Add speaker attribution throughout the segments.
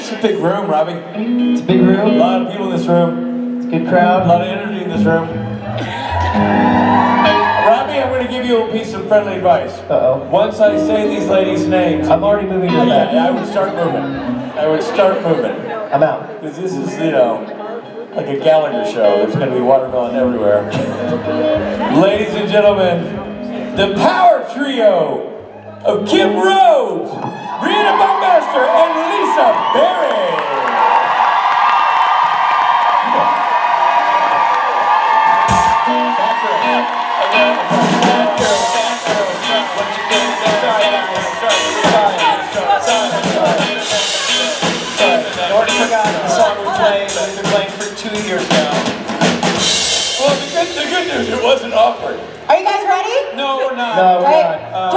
Speaker 1: It's a big room, Robbie.
Speaker 2: It's a big room.
Speaker 1: A lot of people in this room.
Speaker 2: It's a good crowd.
Speaker 1: A lot of energy in this room. Robbie, I'm going to give you a piece of friendly advice.
Speaker 2: Uh-oh.
Speaker 1: Once I say these ladies' names,
Speaker 2: I'm already moving to the back.
Speaker 1: I would start moving. I would start moving.
Speaker 2: I'm out.
Speaker 1: Because this is, you know, like a Gallagher show. There's going to be watermelon everywhere. Ladies and gentlemen, the power trio of Kim Rhodes, Briana, Buckmaster, and Lisa Berry.
Speaker 2: Norton forgot the song we've been playing for 2 years now.
Speaker 1: Well, the good news, it wasn't awkward.
Speaker 3: Are you guys ready?
Speaker 1: No, we're not.
Speaker 2: No, we're
Speaker 3: Right.
Speaker 2: not.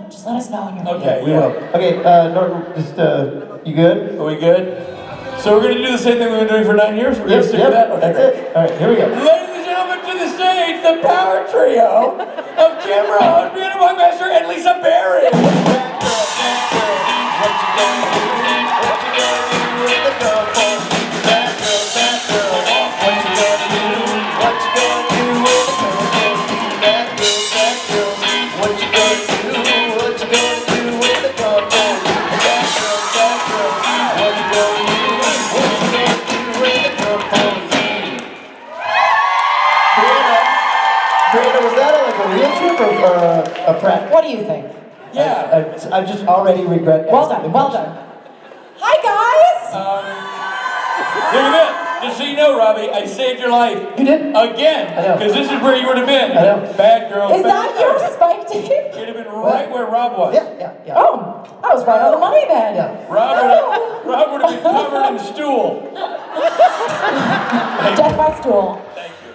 Speaker 3: Just let us know when you're ready.
Speaker 1: Okay,
Speaker 2: We will. Okay, Norton, just, you good?
Speaker 1: Are we good? So we're going to do the same thing we've been doing for 9 years? We're going to stick with that? Okay,
Speaker 2: That's
Speaker 1: great.
Speaker 2: it. All right, here we go.
Speaker 1: Ladies and gentlemen, to the stage, the power trio of Kim Rhodes, Briana, Buckmaster, and Lisa Berry.
Speaker 2: Briana, was that like a real trip or a practice?
Speaker 3: What do you think?
Speaker 1: Yeah.
Speaker 2: I just already regret.
Speaker 3: Well done, well done. Hi guys!
Speaker 1: Look at that. Just so you know, Robbie, I saved your life.
Speaker 2: You did?
Speaker 1: Again.
Speaker 2: I know.
Speaker 1: Because this is where you would have been.
Speaker 2: I know.
Speaker 1: Bad girl.
Speaker 3: Is
Speaker 1: bad
Speaker 3: that your spike tape?
Speaker 1: You'd have been right where Rob was.
Speaker 2: Yeah.
Speaker 3: Oh, I was right on the money then.
Speaker 2: Yeah.
Speaker 1: Rob would have been covered in stool.
Speaker 3: Death by stool.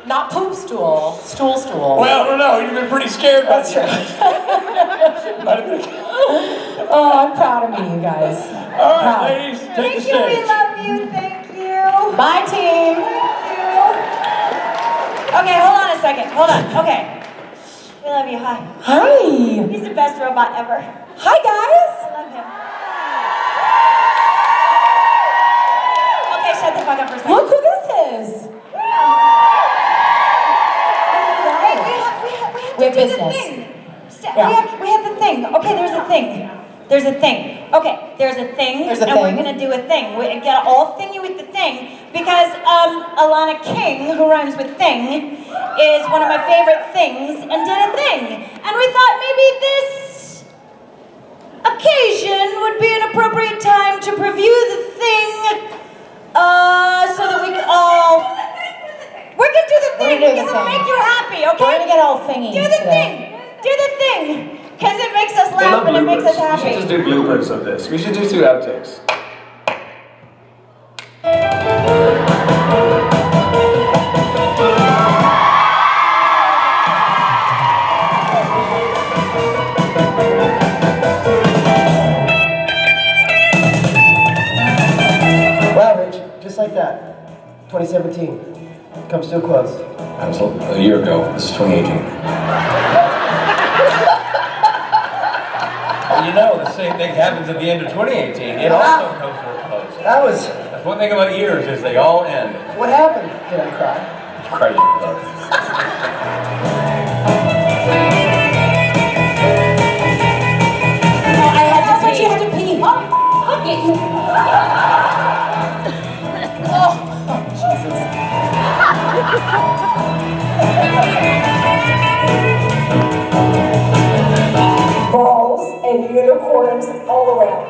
Speaker 3: Not poop stool. Stool.
Speaker 1: Well, I don't know. You've been pretty scared by
Speaker 3: That's
Speaker 1: the
Speaker 3: true.
Speaker 1: Might have been.
Speaker 3: Oh, I'm proud of me, you guys.
Speaker 1: All right,
Speaker 3: Proud.
Speaker 1: ladies, take the
Speaker 4: Thank you,
Speaker 1: stage.
Speaker 4: we love you, thank you.
Speaker 3: Bye, team.
Speaker 4: Okay, hold on a second, hold on, okay. We love you, hi.
Speaker 3: Hi.
Speaker 4: He's the best robot ever.
Speaker 3: Hi, guys.
Speaker 4: I love him. Okay, shut the fuck up for a second.
Speaker 3: Look who this is.
Speaker 4: Hey, we have to do
Speaker 3: business.
Speaker 4: the thing.
Speaker 3: Yeah.
Speaker 4: We have the thing. Okay, there's a thing. There's a thing. Okay, there's a thing.
Speaker 3: There's a
Speaker 4: and
Speaker 3: thing.
Speaker 4: we're gonna do a thing. We get all thingy with the thing because Alana King, who rhymes with thing, is one of my favorite things and did a thing. And we thought maybe this occasion would be an appropriate time to preview the thing so that we can all... We're gonna do the thing because it'll make you happy, okay?
Speaker 3: We're gonna get all thingy
Speaker 4: Do the
Speaker 3: today.
Speaker 4: thing! Do the thing! Because it makes us laugh and it makes us
Speaker 5: We should
Speaker 4: happy.
Speaker 5: just do bloopers of this. We should do 2 outtakes.
Speaker 2: Wow, Rich, just like that. 2017 comes to a close.
Speaker 1: That was a year ago. This is 2018. You know, the same thing happens at the end of 2018. It also comes to a close. That's one thing about years is they all end.
Speaker 2: What happened? Did I cry?
Speaker 1: Crazy.
Speaker 3: That's what you had to pee. Oh, Jesus. Balls and unicorns all around.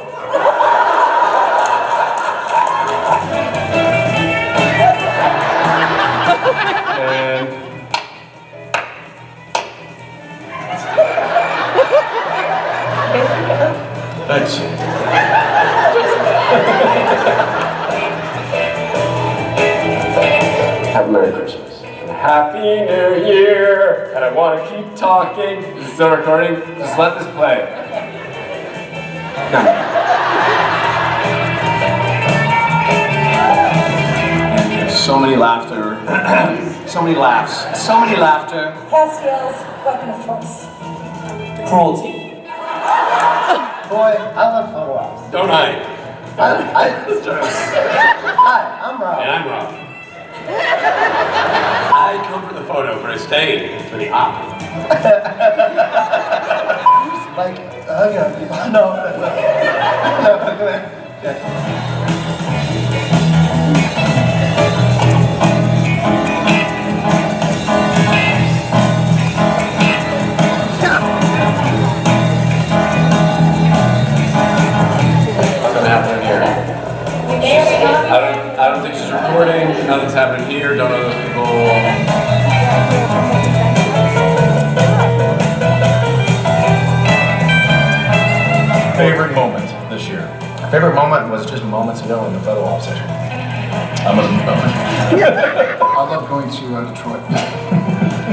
Speaker 5: And
Speaker 1: That's
Speaker 5: have a Merry Christmas. And Happy New Year! And I want to keep talking. Is it still recording? Just let this play. So many laughter. So many laughs. So many laughter.
Speaker 3: Castiel's weapon of choice.
Speaker 5: Cruelty.
Speaker 2: Boy, I love photo ops.
Speaker 5: Don't I?
Speaker 2: Hi, I'm Rob.
Speaker 5: And I'm Rob. I come for the photo, but I stay for the op.
Speaker 2: Like, hugging on people. No.
Speaker 5: What's gonna happen in here? I don't think she's recording. Nothing's happening here. Don't know those people.
Speaker 1: Favorite moment this year?
Speaker 6: My favorite moment was just moments ago in the photo op session.
Speaker 1: I must be going.
Speaker 6: I love going to Detroit.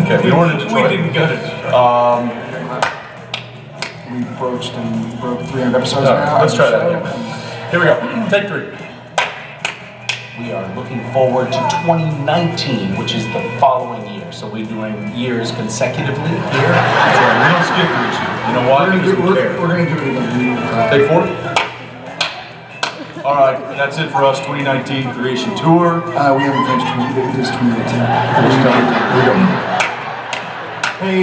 Speaker 1: Okay, we weren't in Detroit. We didn't go to Detroit.
Speaker 6: We broke 300 episodes now.
Speaker 1: Let's try that again. Here we go. Take 3.
Speaker 7: We are looking forward to 2019, which is the following year. So we're doing years consecutively here.
Speaker 1: That's right. We don't skip years here. You know why? Because we care.
Speaker 6: We're going to do it again.
Speaker 1: Take 4. All right, and that's it for us. 2019 Creation Tour.
Speaker 6: We haven't finished this 2018. Hey,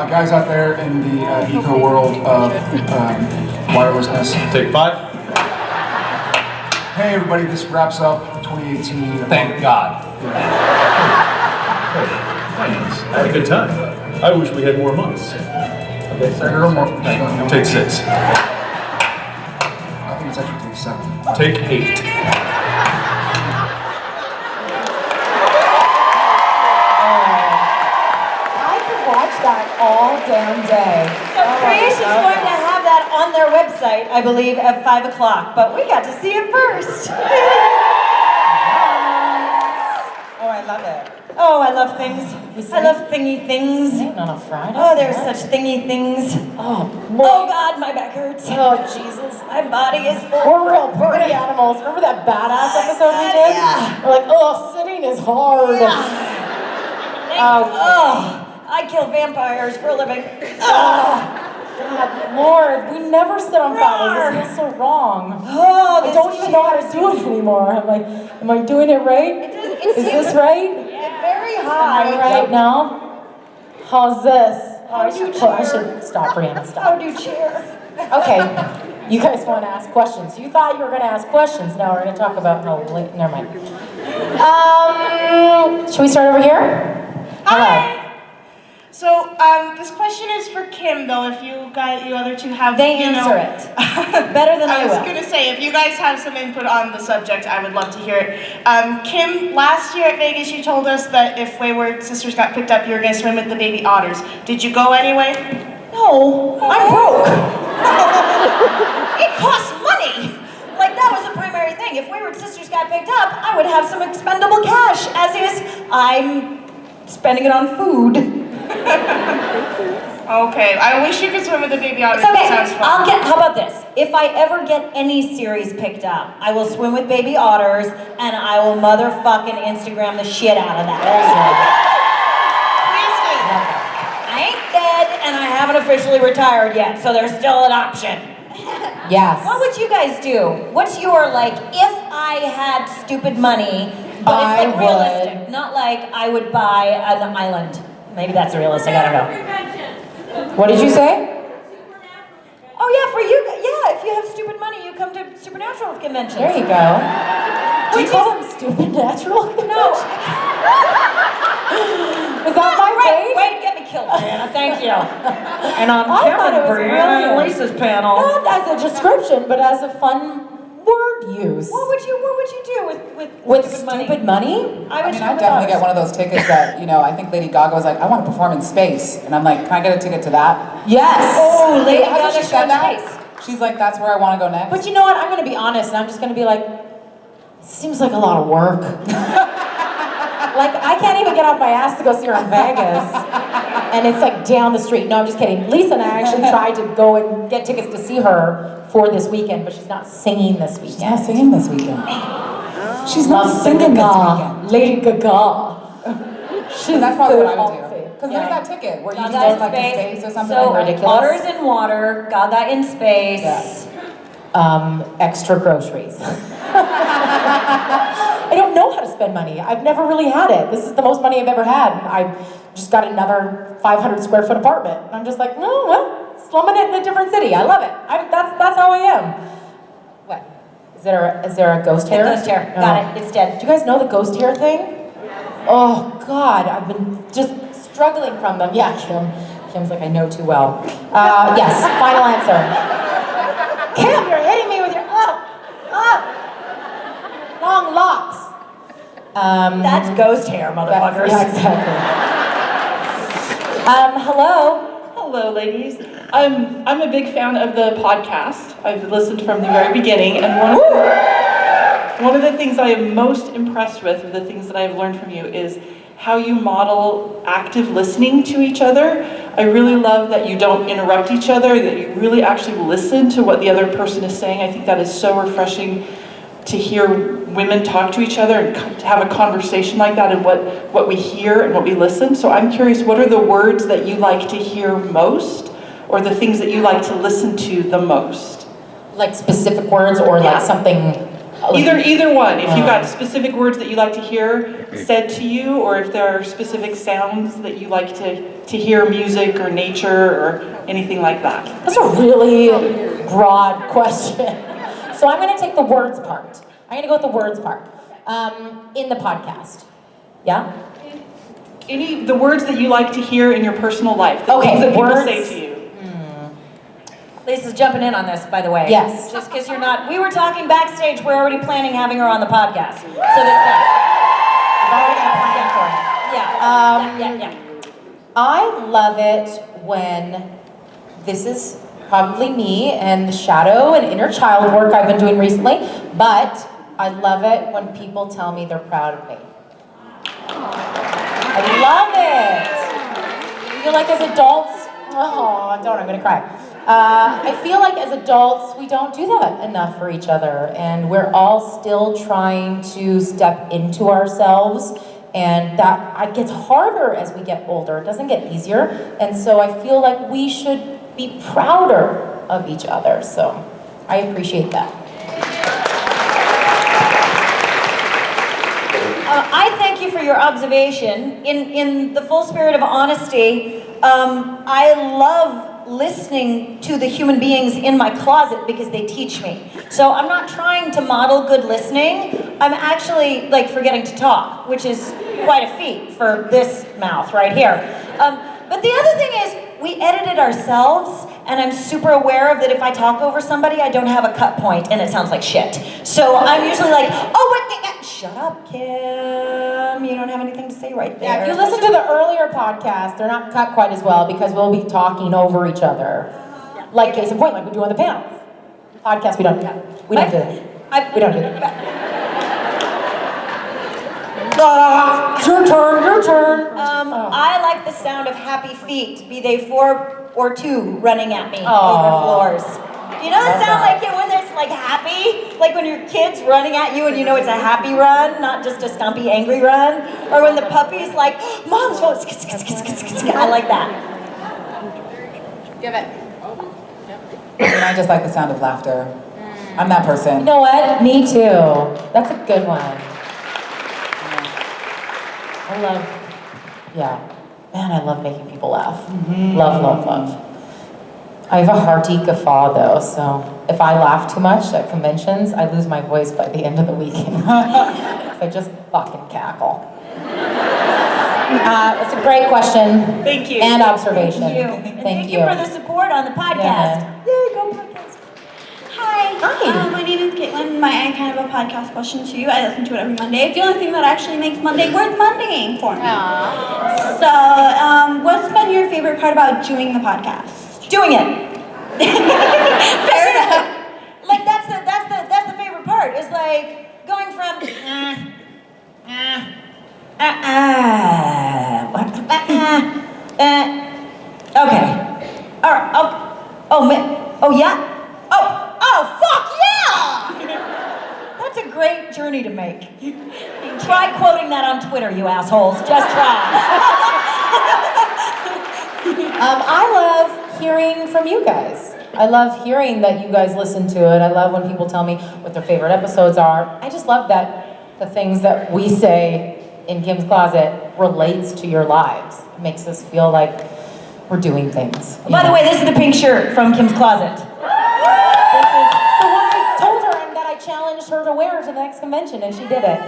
Speaker 6: guys out there in the eco world of wirelessness.
Speaker 1: Take 5.
Speaker 6: Hey, everybody, this wraps up 2018.
Speaker 7: Thank God.
Speaker 1: Thanks. I had a good time. I wish we had more months.
Speaker 6: Okay, so you're more.
Speaker 1: Take 6.
Speaker 6: I think it's actually take 7.
Speaker 1: Take 8.
Speaker 3: I could watch that all damn day.
Speaker 4: So Creation's going to have that on their website, I believe, at 5 o'clock, but we got to see it first.
Speaker 3: Oh, I love it.
Speaker 4: Oh, I love things. I love thingy things.
Speaker 3: On a Friday?
Speaker 4: Oh, there's such thingy things.
Speaker 3: Oh,
Speaker 4: Oh God, my back hurts.
Speaker 3: oh, Jesus.
Speaker 4: My body is full.
Speaker 3: We're real party animals. Remember that badass episode we did?
Speaker 4: Yeah.
Speaker 3: We're like, oh, sitting is hard.
Speaker 4: I kill vampires for a living.
Speaker 3: God, Lord, we never sit on Fridays. This feels so wrong.
Speaker 4: Oh,
Speaker 3: I don't even know how to do it anymore. I'm like, am I doing it right? Is this right?
Speaker 4: Very
Speaker 3: Am
Speaker 4: high.
Speaker 3: I right now? How's this? Oh, I should
Speaker 4: cheer?
Speaker 3: stop, Briana,
Speaker 4: How
Speaker 3: stop.
Speaker 4: do you cheer?
Speaker 3: Okay, you guys want to ask questions. You thought you were going to ask questions. Now we're going to talk about, never mind. Should we start over here?
Speaker 8: Hi. So, this question is for Kim, though. If you other two have,
Speaker 4: They answer it better than I
Speaker 8: I was
Speaker 4: will.
Speaker 8: gonna say, if you guys have some input on the subject, I would love to hear it. Kim, last year at Vegas, you told us that if Wayward Sisters got picked up, you were gonna swim with the baby otters. Did you go anyway?
Speaker 4: No, I'm broke. It costs money. Like, that was the primary thing. If Wayward Sisters got picked up, I would have some expendable cash. As is, I'm spending it on food.
Speaker 8: Okay, I wish you could swim with the baby otters.
Speaker 4: It's okay.
Speaker 8: It sounds fun.
Speaker 4: How about this? If I ever get any series picked up, I will swim with baby otters and I will motherfucking Instagram the shit out of that.
Speaker 8: Please do.
Speaker 4: I ain't dead and I haven't officially retired yet, so there's still an option.
Speaker 3: Yes.
Speaker 4: What would you guys do? What's your, like, if I had stupid money, but it's like realistic, not like I would buy an island. Maybe that's realistic, I don't know.
Speaker 3: What did you say?
Speaker 4: Oh yeah, for you, yeah, if you have stupid money, you come to Supernatural conventions.
Speaker 3: There you go. Do you call them stupid natural?
Speaker 4: No.
Speaker 3: Is that my
Speaker 4: Way
Speaker 3: way?
Speaker 4: to get me killed, Briana, thank you. And on
Speaker 3: I
Speaker 4: Kim
Speaker 3: thought it
Speaker 4: and
Speaker 3: was
Speaker 4: Briana and
Speaker 3: brilliant.
Speaker 4: Lisa's panel.
Speaker 3: Not as a description, but as a fun word use.
Speaker 4: What would you do
Speaker 3: With
Speaker 4: stupid money?
Speaker 3: stupid money?
Speaker 4: I would
Speaker 9: I'd definitely get one of those tickets that, I think Lady Gaga was like, I want to perform in space. And I'm like, can I get a ticket to that?
Speaker 3: Yes.
Speaker 4: Oh, Lady
Speaker 9: Hasn't
Speaker 4: Gaga
Speaker 9: she said that?
Speaker 4: space.
Speaker 9: She's like, that's where I want to go next.
Speaker 3: But you know what? I'm going to be honest, and I'm just going to be like, seems like a lot of work. Like, I can't even get off my ass to go see her in Vegas. And it's like down the street. No, I'm just kidding. Lisa and I actually tried to go and get tickets to see her for this weekend, but she's not singing this weekend.
Speaker 9: She's not singing this weekend. She's not
Speaker 3: Love
Speaker 9: singing this
Speaker 3: Gaga.
Speaker 9: weekend.
Speaker 3: Lady Gaga. She's
Speaker 9: That's probably
Speaker 3: so
Speaker 9: what I would do.
Speaker 3: fancy.
Speaker 9: Because there's that ticket where you just
Speaker 4: Gaga
Speaker 9: go
Speaker 4: in
Speaker 9: like in
Speaker 4: space.
Speaker 9: space or something
Speaker 4: So
Speaker 9: ridiculous.
Speaker 4: Otters in water, Gaga in space.
Speaker 3: Extra groceries. I don't know how to spend money. I've never really had it. This is the most money I've ever had. I just got another 500 square foot apartment. And I'm just like, no, well, slumming it in a different city. I love it. That's how I am. What? Is there a ghost hair?
Speaker 4: Ghost hair.
Speaker 3: No.
Speaker 4: Got it. It's dead.
Speaker 3: Do you guys know the ghost hair thing? Oh God, I've been just struggling from them. Yeah, Kim's like, I know too well. Yes, final answer. Kim, you're hitting me with your long locks.
Speaker 4: That's ghost hair, motherfuckers.
Speaker 3: Yeah, exactly. Hello.
Speaker 10: Hello, ladies. I'm a big fan of the podcast. I've listened from the very beginning, and one of the things I am most impressed with, the things that I've learned from you, is how you model active listening to each other. I really love that you don't interrupt each other, that you really actually listen to what the other person is saying. I think that is so refreshing to hear women talk to each other and to have a conversation like that, and what we hear and what we listen. So I'm curious, what are the words that you like to hear most, or the things that you like to listen to the most?
Speaker 3: Like specific words or like something?
Speaker 10: Either one. If you've got specific words that you like to hear said to you, or if there are specific sounds that you like to hear, music or nature or anything like that.
Speaker 3: That's a really broad question. So I'm going to take the words part. I'm going to go with the words part in the podcast. Yeah?
Speaker 10: The words that you like to hear in your personal life. The things that people say to you.
Speaker 4: Lisa's jumping in on this, by the way.
Speaker 3: Yes.
Speaker 4: Just because you're not. We were talking backstage. We're already planning having her on the podcast. So this counts.
Speaker 3: I've already got a plan for it.
Speaker 4: Yeah.
Speaker 3: I love it when this is probably me and the shadow and inner child work I've been doing recently, but I love it when people tell me they're proud of me. I love it. I feel like as adults, I'm gonna cry. I feel like as adults, we don't do that enough for each other, and we're all still trying to step into ourselves, and that gets harder as we get older. It doesn't get easier, and so I feel like we should be prouder of each other, so I appreciate that.
Speaker 4: I thank you for your observation. In the full spirit of honesty, I love listening to the human beings in my closet because they teach me. So I'm not trying to model good listening. I'm actually like forgetting to talk, which is quite a feat for this mouth right here. But the other thing is, we edit it ourselves, and I'm super aware of that if I talk over somebody, I don't have a cut point, and it sounds like shit. So I'm usually like, shut up, Kim. You don't have anything to say right there.
Speaker 3: Yeah, if you listen to the earlier podcast, they're not cut quite as well because we'll be talking over each other. Yeah. Like case in point, like we do on the panel. Podcast, we don't do that. We don't do that. We don't do that. Your turn.
Speaker 4: I like the sound of happy feet, be they 4 or 2 running at me over floors. Do you know the sound like it when it's like happy? Like when your kid's running at you and you know it's a happy run, not just a stumpy, angry run? Or when the puppy's like, Mom's phone, I like that.
Speaker 9: Give it. And I just like the sound of laughter. I'm that person.
Speaker 3: You know what? Me too. That's a good one. I love making people laugh. Love. I have a hearty guffaw though, so if I laugh too much at conventions, I lose my voice by the end of the weekend. I just fucking cackle. It's a great question.
Speaker 10: Thank you.
Speaker 3: And observation.
Speaker 4: Thank you for the support on the podcast. Yay, go podcast.
Speaker 11: Hi. My name is Caitlin. I kind of a podcast question to you. I listen to it every Monday. The only thing that actually makes Monday worth Mondaying for me. So, what's been your favorite part about doing the podcast?
Speaker 4: Doing it. Fair enough. Like that's the favorite part. Is like going from okay. All right. Oh yeah. Oh fuck yeah! That's a great journey to make. Try quoting that on Twitter, you assholes. Just try.
Speaker 3: I love hearing from you guys. I love hearing that you guys listen to it. I love when people tell me what their favorite episodes are. I just love that the things that we say in Kim's Closet relates to your lives. It makes us feel like we're doing things.
Speaker 4: By the way, this is the pink shirt from Kim's Closet.
Speaker 3: This is the one I told her and that I challenged her to wear to the next convention, and she did it.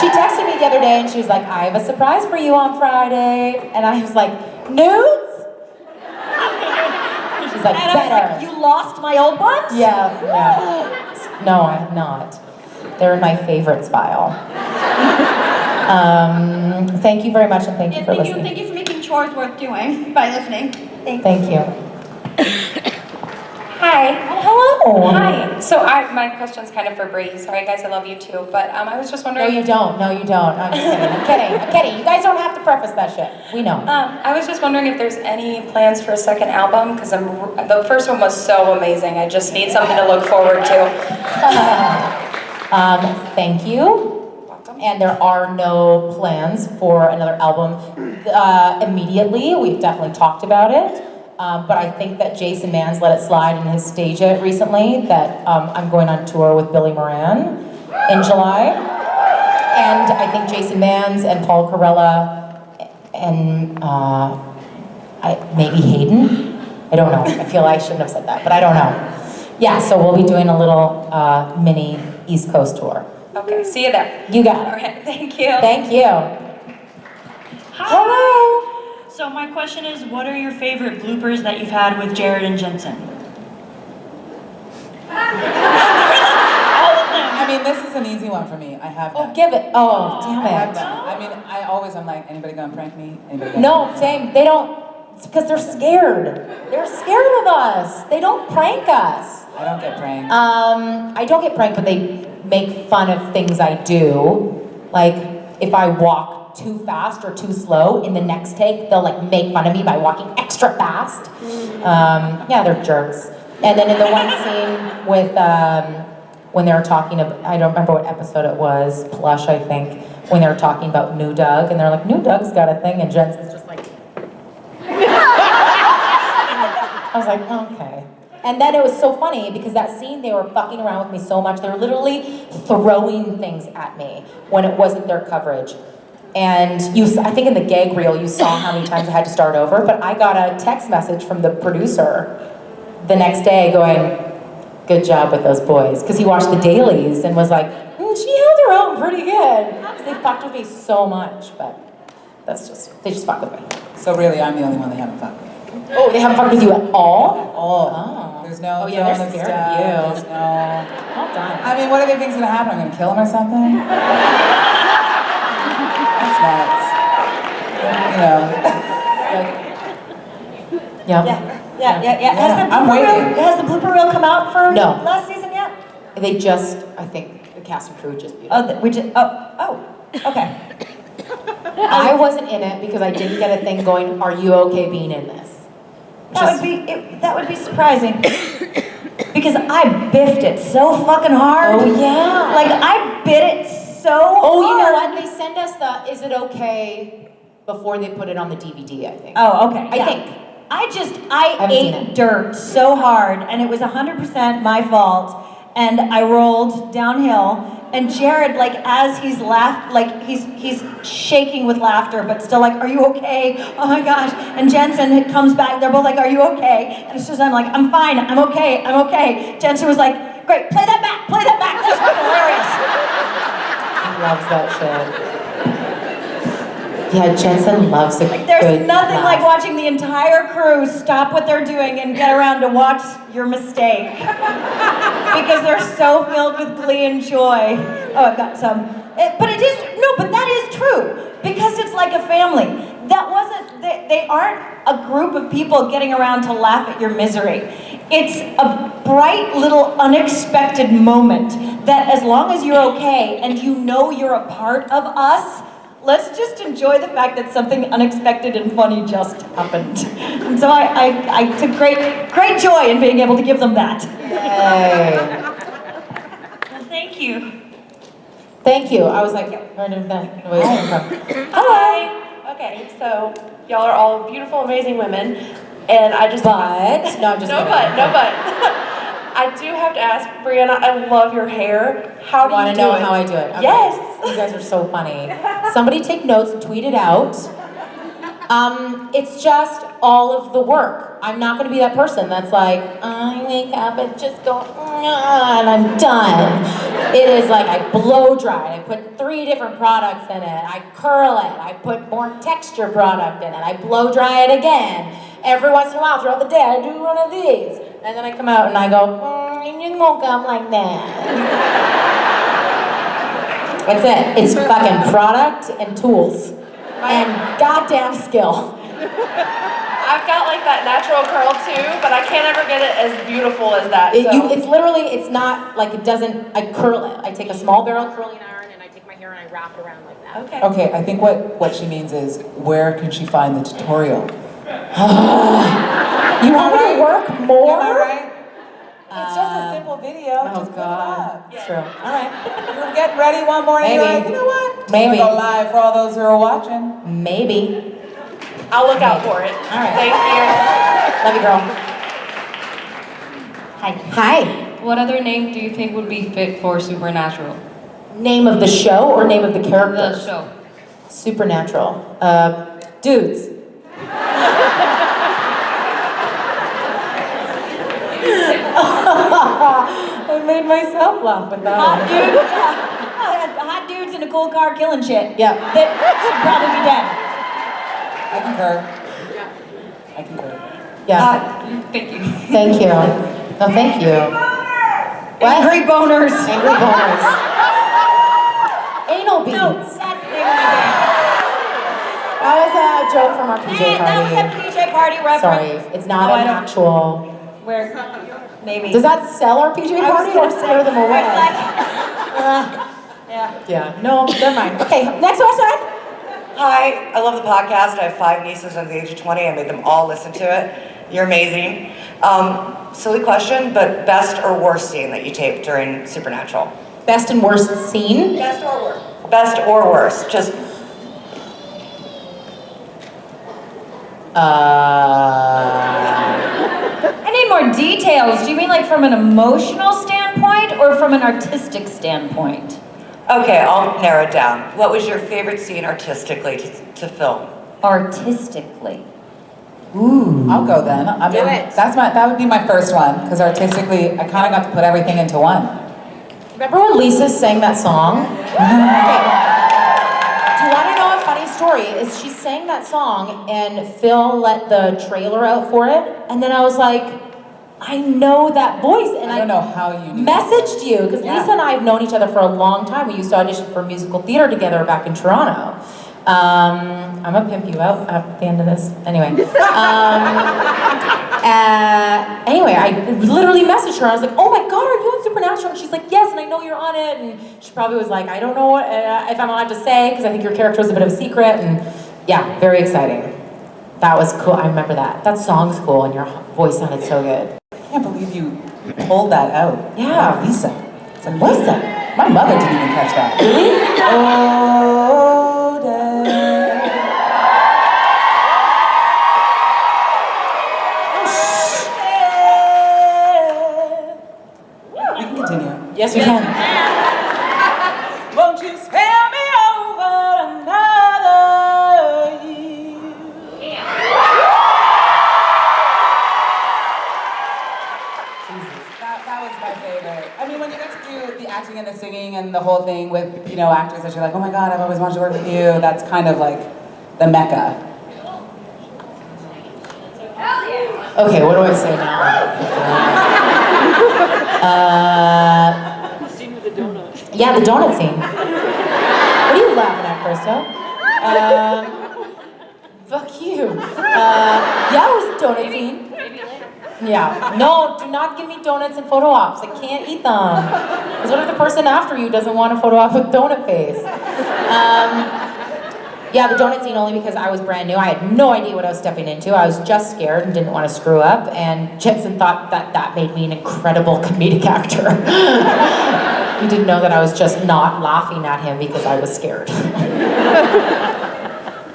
Speaker 3: She texted me the other day and she was like, I have a surprise for you on Friday. And I was like, nudes? She's like,
Speaker 4: And I was
Speaker 3: better.
Speaker 4: like, you lost my old ones?
Speaker 3: Yeah. No, I have not. They're in my favorites file. Thank you very much, and thank you for listening.
Speaker 11: Thank you for making chores worth doing by listening.
Speaker 3: Thank you.
Speaker 12: Hi.
Speaker 3: Hello.
Speaker 12: Hi. So my question's kind of for Bree. Sorry guys, I love you too. But I was just wondering.
Speaker 3: No, you don't. I'm just kidding. I'm kidding. You guys don't have to preface that shit. We know.
Speaker 12: I was just wondering if there's any plans for a second album, because the first one was so amazing. I just need something to look forward to.
Speaker 3: Thank you. And there are no plans for another album immediately. We've definitely talked about it. But I think that Jason Mann's let it slide in his stage it recently that I'm going on tour with Billy Moran in July. And I think Jason Mann's and Paul Corella and maybe Hayden. I don't know. I feel I shouldn't have said that, but I don't know. Yeah, so we'll be doing a little mini East Coast tour.
Speaker 12: Okay, see you there.
Speaker 3: You got it.
Speaker 12: All right, thank you.
Speaker 3: Thank you.
Speaker 4: Hi.
Speaker 3: Hello.
Speaker 4: So my question is, what are your favorite bloopers that you've had with Jared and Jensen?
Speaker 9: I mean, this is an easy one for me. I have
Speaker 3: Oh,
Speaker 9: that.
Speaker 3: give it. Oh, damn
Speaker 9: I have
Speaker 3: it.
Speaker 9: that. I mean, I'm like, anybody gonna prank me? Anybody gonna
Speaker 3: No,
Speaker 9: prank me?
Speaker 3: same. They don't. It's because they're scared. They're scared of us. They don't prank us.
Speaker 9: I don't get pranked.
Speaker 3: I don't get pranked, but they make fun of things I do. Like, if I walk too fast or too slow in the next take, they'll like make fun of me by walking extra fast. Yeah, they're jerks. And then in the one scene with, when they were talking about, I don't remember what episode it was, Plush, I think, when they were talking about New Doug, and they're like, New Doug's got a thing, and Jensen's just like, I was like, okay. And then it was so funny because that scene, they were fucking around with me so much. They were literally throwing things at me when it wasn't their coverage. And I think in the gag reel, you saw how many times I had to start over, but I got a text message from the producer the next day going, good job with those boys. Because he watched the dailies and was like, she held her own pretty good. They fucked with me so much, but they just fuck with me.
Speaker 9: So really, I'm the only one they haven't fucked with.
Speaker 3: Oh, they haven't fucked with you at all?
Speaker 9: Oh. There's no.
Speaker 3: Oh yeah, they're
Speaker 9: throwing
Speaker 3: scared
Speaker 9: stuff,
Speaker 3: of you.
Speaker 9: There's no.
Speaker 3: Well done.
Speaker 9: I mean, what do they think's gonna happen? I'm gonna kill him or something? That's nuts. You know.
Speaker 4: Yeah.
Speaker 9: I'm waiting.
Speaker 4: Has the blooper reel come out for
Speaker 3: No.
Speaker 4: last season yet?
Speaker 3: They just, I think, the cast and crew just viewed it.
Speaker 4: Okay.
Speaker 3: I wasn't in it because I didn't get a thing going, are you okay being in this?
Speaker 4: That would be surprising. Because I biffed it so fucking hard.
Speaker 3: Oh yeah.
Speaker 4: Like I bit it so hard.
Speaker 3: Oh, you know what? They send us the, is it okay, before they put it on the DVD, I think.
Speaker 4: Oh, okay.
Speaker 3: I think.
Speaker 4: I
Speaker 3: haven't seen
Speaker 4: ate
Speaker 3: it.
Speaker 4: dirt so hard, and it was 100% my fault, and I rolled downhill, and Jared, like, as he's he's shaking with laughter, but still like, are you okay? Oh my gosh. And Jensen comes back, they're both like, are you okay? And as soon as I'm like, I'm fine, I'm okay. Jensen was like, great, play that back, that's fucking hilarious.
Speaker 3: He loves that shit. Yeah, Jensen loves a
Speaker 4: There's
Speaker 3: good
Speaker 4: nothing
Speaker 3: laugh.
Speaker 4: like watching the entire crew stop what they're doing and get around to watch your mistake. Because they're so filled with glee and joy. Oh, I've got some. But that is true. Because it's like a family. They aren't a group of people getting around to laugh at your misery. It's a bright little unexpected moment that as long as you're okay and you know you're a part of us, let's just enjoy the fact that something unexpected and funny just happened. And so I took great joy in being able to give them that.
Speaker 3: Yay.
Speaker 4: Well, thank you.
Speaker 3: Thank you. I was like, where did that? Hi.
Speaker 13: Okay, so y'all are all beautiful, amazing women, and I just.
Speaker 3: But no, I'm just
Speaker 13: no,
Speaker 3: kidding.
Speaker 13: but. I do have to ask, Briana. I love your hair. How do you do it?
Speaker 3: Want to know how I do it? Okay.
Speaker 13: Yes.
Speaker 3: You guys are so funny. Somebody take notes and tweet it out. It's just all of the work. I'm not going to be that person that's like, I wake up and just go, and I'm done. It is like I blow dry it. I put 3 different products in it. I curl it. I put more texture product in it. I blow dry it again. Every once in a while throughout the day, I do one of these. And then I come out and I go, you won't come like that. That's it. It's fucking product and tools. And goddamn skill.
Speaker 13: I've got like that natural curl too, but I can't ever get it as beautiful as that.
Speaker 3: It's literally, it's not like it doesn't, I curl it. I take a small barrel curling iron and I take my hair and I wrap it around like that.
Speaker 13: Okay.
Speaker 9: Okay, I think what she means is, where can she find the tutorial?
Speaker 3: You want me to work more?
Speaker 9: Am I right? It's just a simple video.
Speaker 3: Oh
Speaker 9: just
Speaker 3: God, it's true. All right.
Speaker 9: You were getting ready one morning,
Speaker 3: Maybe.
Speaker 9: you're like, you know what? Just
Speaker 3: Maybe.
Speaker 9: gonna go live for all those who are watching.
Speaker 3: Maybe.
Speaker 13: I'll look out for it.
Speaker 3: All right.
Speaker 13: Thank you.
Speaker 3: Love you, girl.
Speaker 14: Hi.
Speaker 3: Hi.
Speaker 14: What other name do you think would be fit for Supernatural?
Speaker 3: Name of the show or name of the characters?
Speaker 14: The show.
Speaker 3: Supernatural. Dudes. I made myself laugh with that
Speaker 4: Hot
Speaker 3: one.
Speaker 4: dude. Hot dudes in a cool car killing shit.
Speaker 3: Yeah.
Speaker 4: That should probably be dead.
Speaker 9: I concur. I concur.
Speaker 3: Yeah.
Speaker 14: Thank you.
Speaker 3: Thank you. No, thank you. What?
Speaker 4: Angry boners.
Speaker 3: Angry boners. Anal beads.
Speaker 4: No, that's the name of my band.
Speaker 3: That was a joke from our PJ
Speaker 4: That was a
Speaker 3: party.
Speaker 4: PJ party reference.
Speaker 3: Sorry, it's not
Speaker 4: Oh, I
Speaker 3: an
Speaker 4: don't-
Speaker 3: actual.
Speaker 4: Where? Maybe.
Speaker 3: Does that sell our PJ
Speaker 4: I was
Speaker 3: party or scare them away?
Speaker 4: Yeah.
Speaker 3: Yeah. No, never mind. Okay, next question.
Speaker 15: Hi, I love the podcast. I have 5 nieces under the age of 20. I made them all listen to it. You're amazing. Silly question, but best or worst scene that you taped during Supernatural?
Speaker 3: Best and worst scene?
Speaker 15: Best or worst. Best or worst. Just
Speaker 4: I need more details. Do you mean like from an emotional standpoint or from an artistic standpoint?
Speaker 15: okay, I'll narrow it down. What was your favorite scene artistically to film?
Speaker 4: Artistically.
Speaker 3: Ooh.
Speaker 9: I'll go then. I mean, that would be my first one, because artistically, I kind of got to put everything into one.
Speaker 3: Remember when Lisa sang that song? Okay. Do you want to know a funny story? Is she sang that song and Phil let the trailer out for it, and then I was like, I know that voice, and
Speaker 9: I don't know how you knew
Speaker 3: messaged you because
Speaker 9: Yeah.
Speaker 3: Lisa and I have known each other for a long time. We used to audition for musical theater together back in Toronto. I'm gonna pimp you out at the end of this. Anyway. Anyway, I literally messaged her. I was like, oh my God, are you on Supernatural? And she's like, yes, and I know you're on it. And she probably was like, I don't know what, if I'm allowed to say, because I think your character was a bit of a secret. And yeah, very exciting. That was cool. I remember that. That song's cool, and your voice sounded so good.
Speaker 9: I can't believe you pulled that out.
Speaker 3: Yeah.
Speaker 9: Lisa. It's like,
Speaker 3: Lisa.
Speaker 9: My mother didn't even catch that.
Speaker 3: Really?
Speaker 9: Oh, Dad. We can continue.
Speaker 3: Yes, we can.
Speaker 9: Won't you spare me over another year? That was my favorite. I mean, when you get to do the acting and the singing and the whole thing with, you know, actors that you're like, oh my God, I've always wanted to work with you, that's kind of like the mecca.
Speaker 3: Okay, what do I say now?
Speaker 10: Scene with the donut.
Speaker 3: Yeah, the donut scene. What are you laughing at, Krista? Fuck you. Yeah, it was a donut scene. Yeah. No, do not give me donuts and photo ops. I can't eat them. Because what if the person after you doesn't want a photo op with donut face? Yeah, the donut scene only because I was brand new. I had no idea what I was stepping into. I was just scared and didn't want to screw up. And Jensen thought that made me an incredible comedic actor. He didn't know that I was just not laughing at him because I was scared.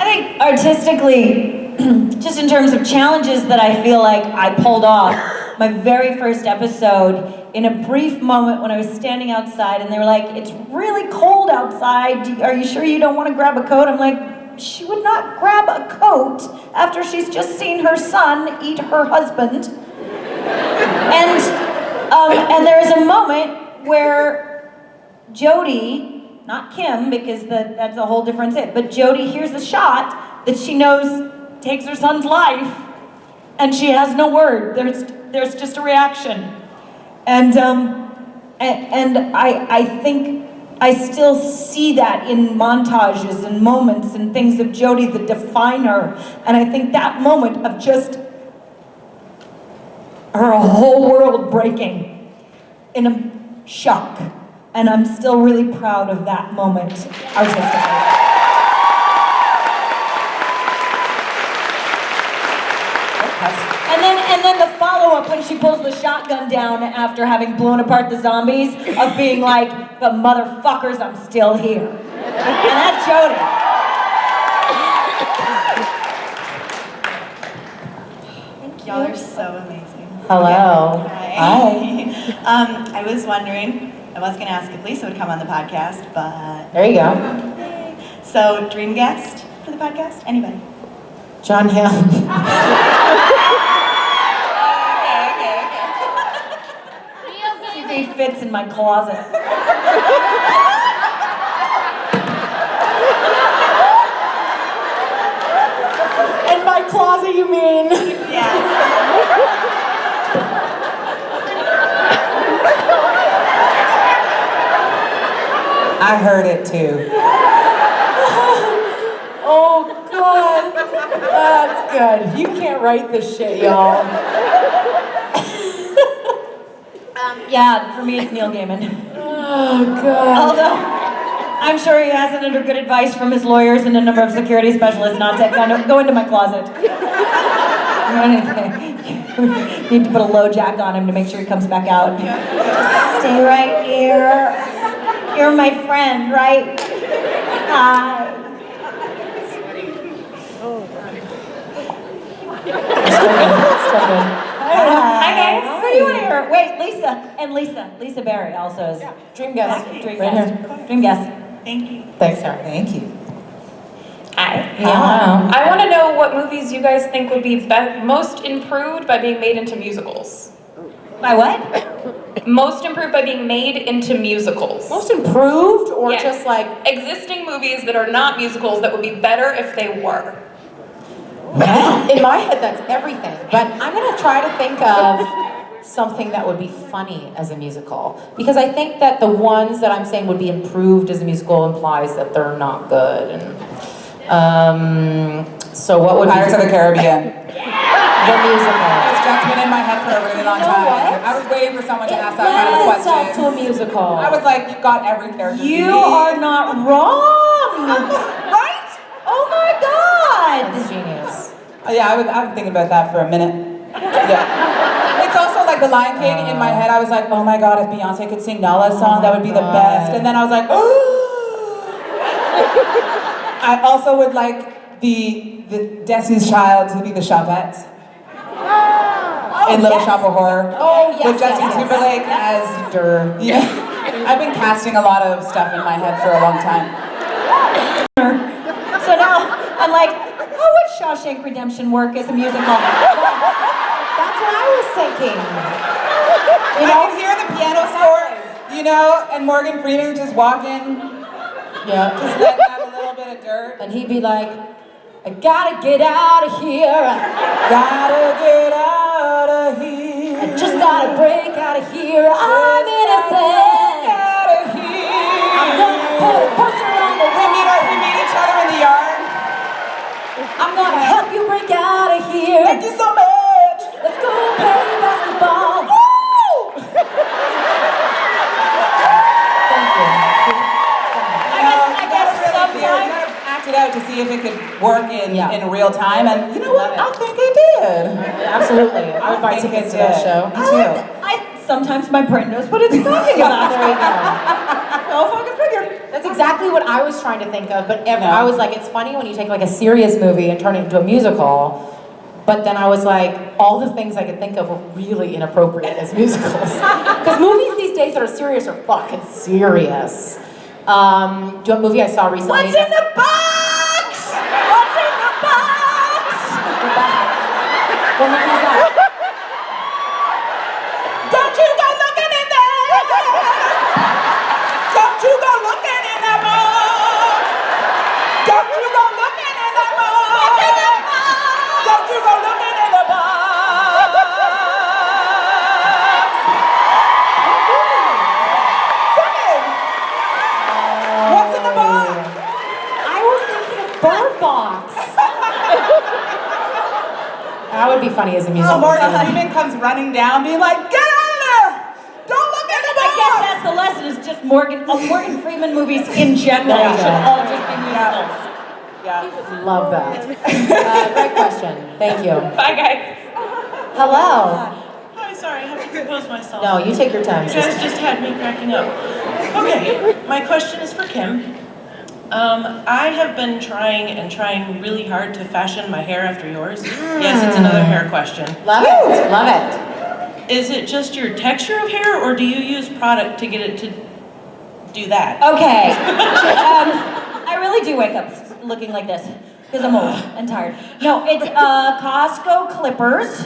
Speaker 4: I think artistically, just in terms of challenges that I feel like I pulled off, my very first episode, in a brief moment when I was standing outside and they were like, it's really cold outside, are you sure you don't want to grab a coat? I'm like, she would not grab a coat after she's just seen her son eat her husband. And there's a moment where Jody, not Kim, because that's a whole different thing, but Jody hears a shot that she knows takes her son's life, and she has no word. There's just a reaction. And I think I still see that in montages and moments and things of Jody that define her. And I think that moment of just her whole world breaking in a shock. And I'm still really proud of that moment artistically. And then the follow-up when she pulls the shotgun down after having blown apart the zombies, of being like, the motherfuckers, I'm still here. And that's Jody.
Speaker 16: Y'all are so amazing.
Speaker 3: Hello.
Speaker 16: Hi. I was wondering, I was gonna ask if Lisa would come on the podcast, but...
Speaker 3: There you go.
Speaker 16: Yay. So, dream guest for the podcast? Anybody?
Speaker 3: John Hill.
Speaker 4: See if he fits in my closet. In my closet, you mean?
Speaker 16: Yeah.
Speaker 9: I heard it too.
Speaker 3: Oh, God. That's good. You can't write this shit, y'all.
Speaker 4: Yeah, for me it's Neil Gaiman.
Speaker 3: Oh, God.
Speaker 4: Although, I'm sure he has it under good advice from his lawyers and a number of security specialists not to go into my closet. Need to put a low jack on him to make sure he comes back out. Just stay right here. You're my friend, right? Hi. Hi guys. Who are you in here? Wait, Lisa. And Lisa Berry also is dream guest. Dream guest. Dream guest.
Speaker 16: Thank you.
Speaker 3: Thanks, Sarah. Thank you.
Speaker 12: Hi.
Speaker 3: Yeah.
Speaker 12: I want to know what movies you guys think would be most improved by being made into musicals.
Speaker 4: By what?
Speaker 12: Most improved by being made into musicals.
Speaker 3: Most improved, or
Speaker 12: Yes.
Speaker 3: just like
Speaker 12: existing movies that are not musicals that would be better if they were.
Speaker 3: in my head, that's everything. But I'm gonna try to think of something that would be funny as a musical, because I think that the ones that I'm saying would be improved as a musical implies that they're not good. And so what would
Speaker 9: Pirates of the Caribbean.
Speaker 3: The musical.
Speaker 9: It's just been in my head for a really long time. I was waiting for someone to ask that kind of
Speaker 3: Lends
Speaker 9: question.
Speaker 3: itself to a musical.
Speaker 9: I was like, you've got every character.
Speaker 4: You are not wrong.
Speaker 9: Right?
Speaker 4: Oh my God.
Speaker 3: That's genius.
Speaker 9: Yeah, I've been thinking about that for a minute. Yeah. It's also like the Lion King in my head. I was like, oh my God, if Beyonce could sing Nala's song, that would be the best. And then I was like, oh. I also would like the Destiny's Child to be the Shopettes. In Little Shop of Horror.
Speaker 3: Oh, yes,
Speaker 9: with Justin Timberlake as Durr. Yeah. I've been casting a lot of stuff in my head for a long time.
Speaker 4: So now I'm like, how would Shawshank Redemption work as a musical?
Speaker 3: That's what I was thinking.
Speaker 9: You know, I can hear the piano score, you know, and Morgan Freeman just walking.
Speaker 3: Yeah.
Speaker 9: Just letting out a little bit of dirt.
Speaker 3: And he'd be like, I gotta get out of here.
Speaker 9: Gotta get out of here.
Speaker 3: I just gotta break out of here. I'm innocent.
Speaker 9: Out of here.
Speaker 3: I'm gonna put a poster on the wall.
Speaker 9: We meet each other in the yard.
Speaker 3: I'm gonna help you break out of here.
Speaker 9: Thank you so much.
Speaker 3: Let's go play basketball.
Speaker 9: Woo!
Speaker 3: Thank you.
Speaker 4: I guess sometimes
Speaker 9: Act it out to see if it could work in real time, and you know what? I think it did.
Speaker 3: Absolutely. I would buy
Speaker 9: think
Speaker 3: tickets
Speaker 9: it
Speaker 3: to that
Speaker 9: did.
Speaker 3: show.
Speaker 9: Me too.
Speaker 4: sometimes my brain knows what it's talking about.
Speaker 3: There you go.
Speaker 4: Go fucking figure.
Speaker 3: That's exactly what I was trying to think of, but I was like, it's funny when you take like a serious movie and turn it into a musical, but then I was like, all the things I could think of were really inappropriate as musicals. Because movies these days that are serious are fucking serious. Do you know what movie I saw recently?
Speaker 4: What's in the box? What's in the box?
Speaker 3: What movie is that?
Speaker 4: Don't you go looking in there! Don't you go looking in that box! Don't you go looking in that box! What's in the box? Don't you go looking in the box! What's in the box?
Speaker 3: I was thinking of Bird Box. That would be funny as a musical.
Speaker 9: Oh, Morgan Freeman comes running down being like, get out of there! Don't look at the box!
Speaker 4: I guess that's the lesson, is just Morgan Freeman movies in general should all just be musicals.
Speaker 9: Yeah.
Speaker 3: Love that. Great question. Thank you.
Speaker 10: Bye, guys.
Speaker 3: Hello.
Speaker 8: Hi, sorry, I have to compose myself.
Speaker 3: No, you take your time.
Speaker 8: You guys just had me cracking up. Okay, my question is for Kim. I have been trying really hard to fashion my hair after yours. Yes, it's another hair question.
Speaker 3: Love it. Love it.
Speaker 8: Is it just your texture of hair, or do you use product to get it to do that?
Speaker 4: Okay. I really do wake up looking like this because I'm old and tired. No, it's Costco clippers.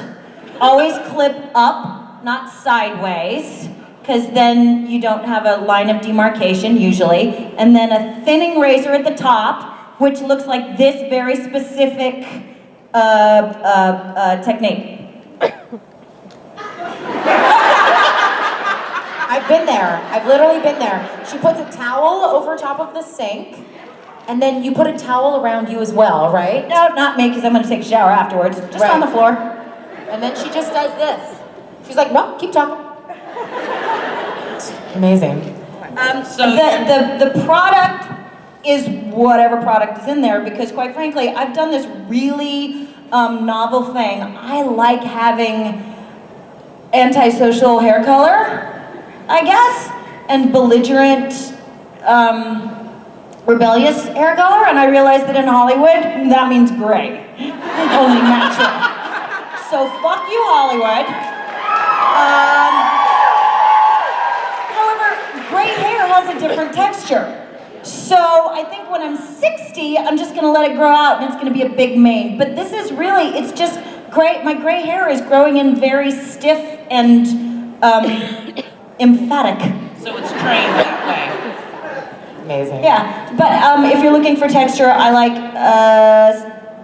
Speaker 4: Always clip up, not sideways, because then you don't have a line of demarcation usually. And then a thinning razor at the top, which looks like this very specific technique.
Speaker 3: I've been there. I've literally been there. She puts a towel over top of the sink, and then you put a towel around you as well, right?
Speaker 4: No, not me, because I'm going to take a shower afterwards. Just on the floor.
Speaker 3: And then she just does this. She's like, no, keep talking. It's amazing.
Speaker 4: The product is whatever product is in there, because quite frankly, I've done this really novel thing. I like having antisocial hair color, I guess, and belligerent, rebellious hair color, and I realized that in Hollywood, that means gray. Only natural. So fuck you, Hollywood. However, gray hair has a different texture. So I think when I'm 60, I'm just gonna let it grow out and it's gonna be a big mane. But this is really, it's just great. My gray hair is growing in very stiff and emphatic.
Speaker 8: So it's trained that way.
Speaker 3: Amazing.
Speaker 4: Yeah, but if you're looking for texture, I like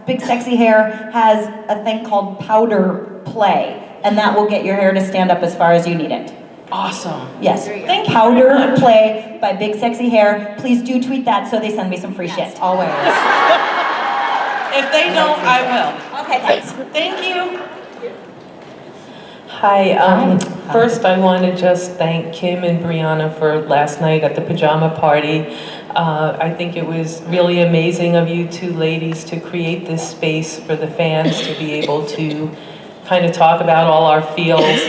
Speaker 4: Big Sexy Hair has a thing called powder play, and that will get your hair to stand up as far as you need it.
Speaker 8: Awesome.
Speaker 4: Yes.
Speaker 8: Thank you.
Speaker 4: Powder play by Big Sexy Hair. Please do tweet that so they send me some free shit.
Speaker 3: Always.
Speaker 8: If they don't, I will.
Speaker 4: Okay, thanks.
Speaker 8: Thank you.
Speaker 17: Hi, first I want to just thank Kim and Briana for last night at the pajama party. I think it was really amazing of you two ladies to create this space for the fans to be able to kind of talk about all our feels.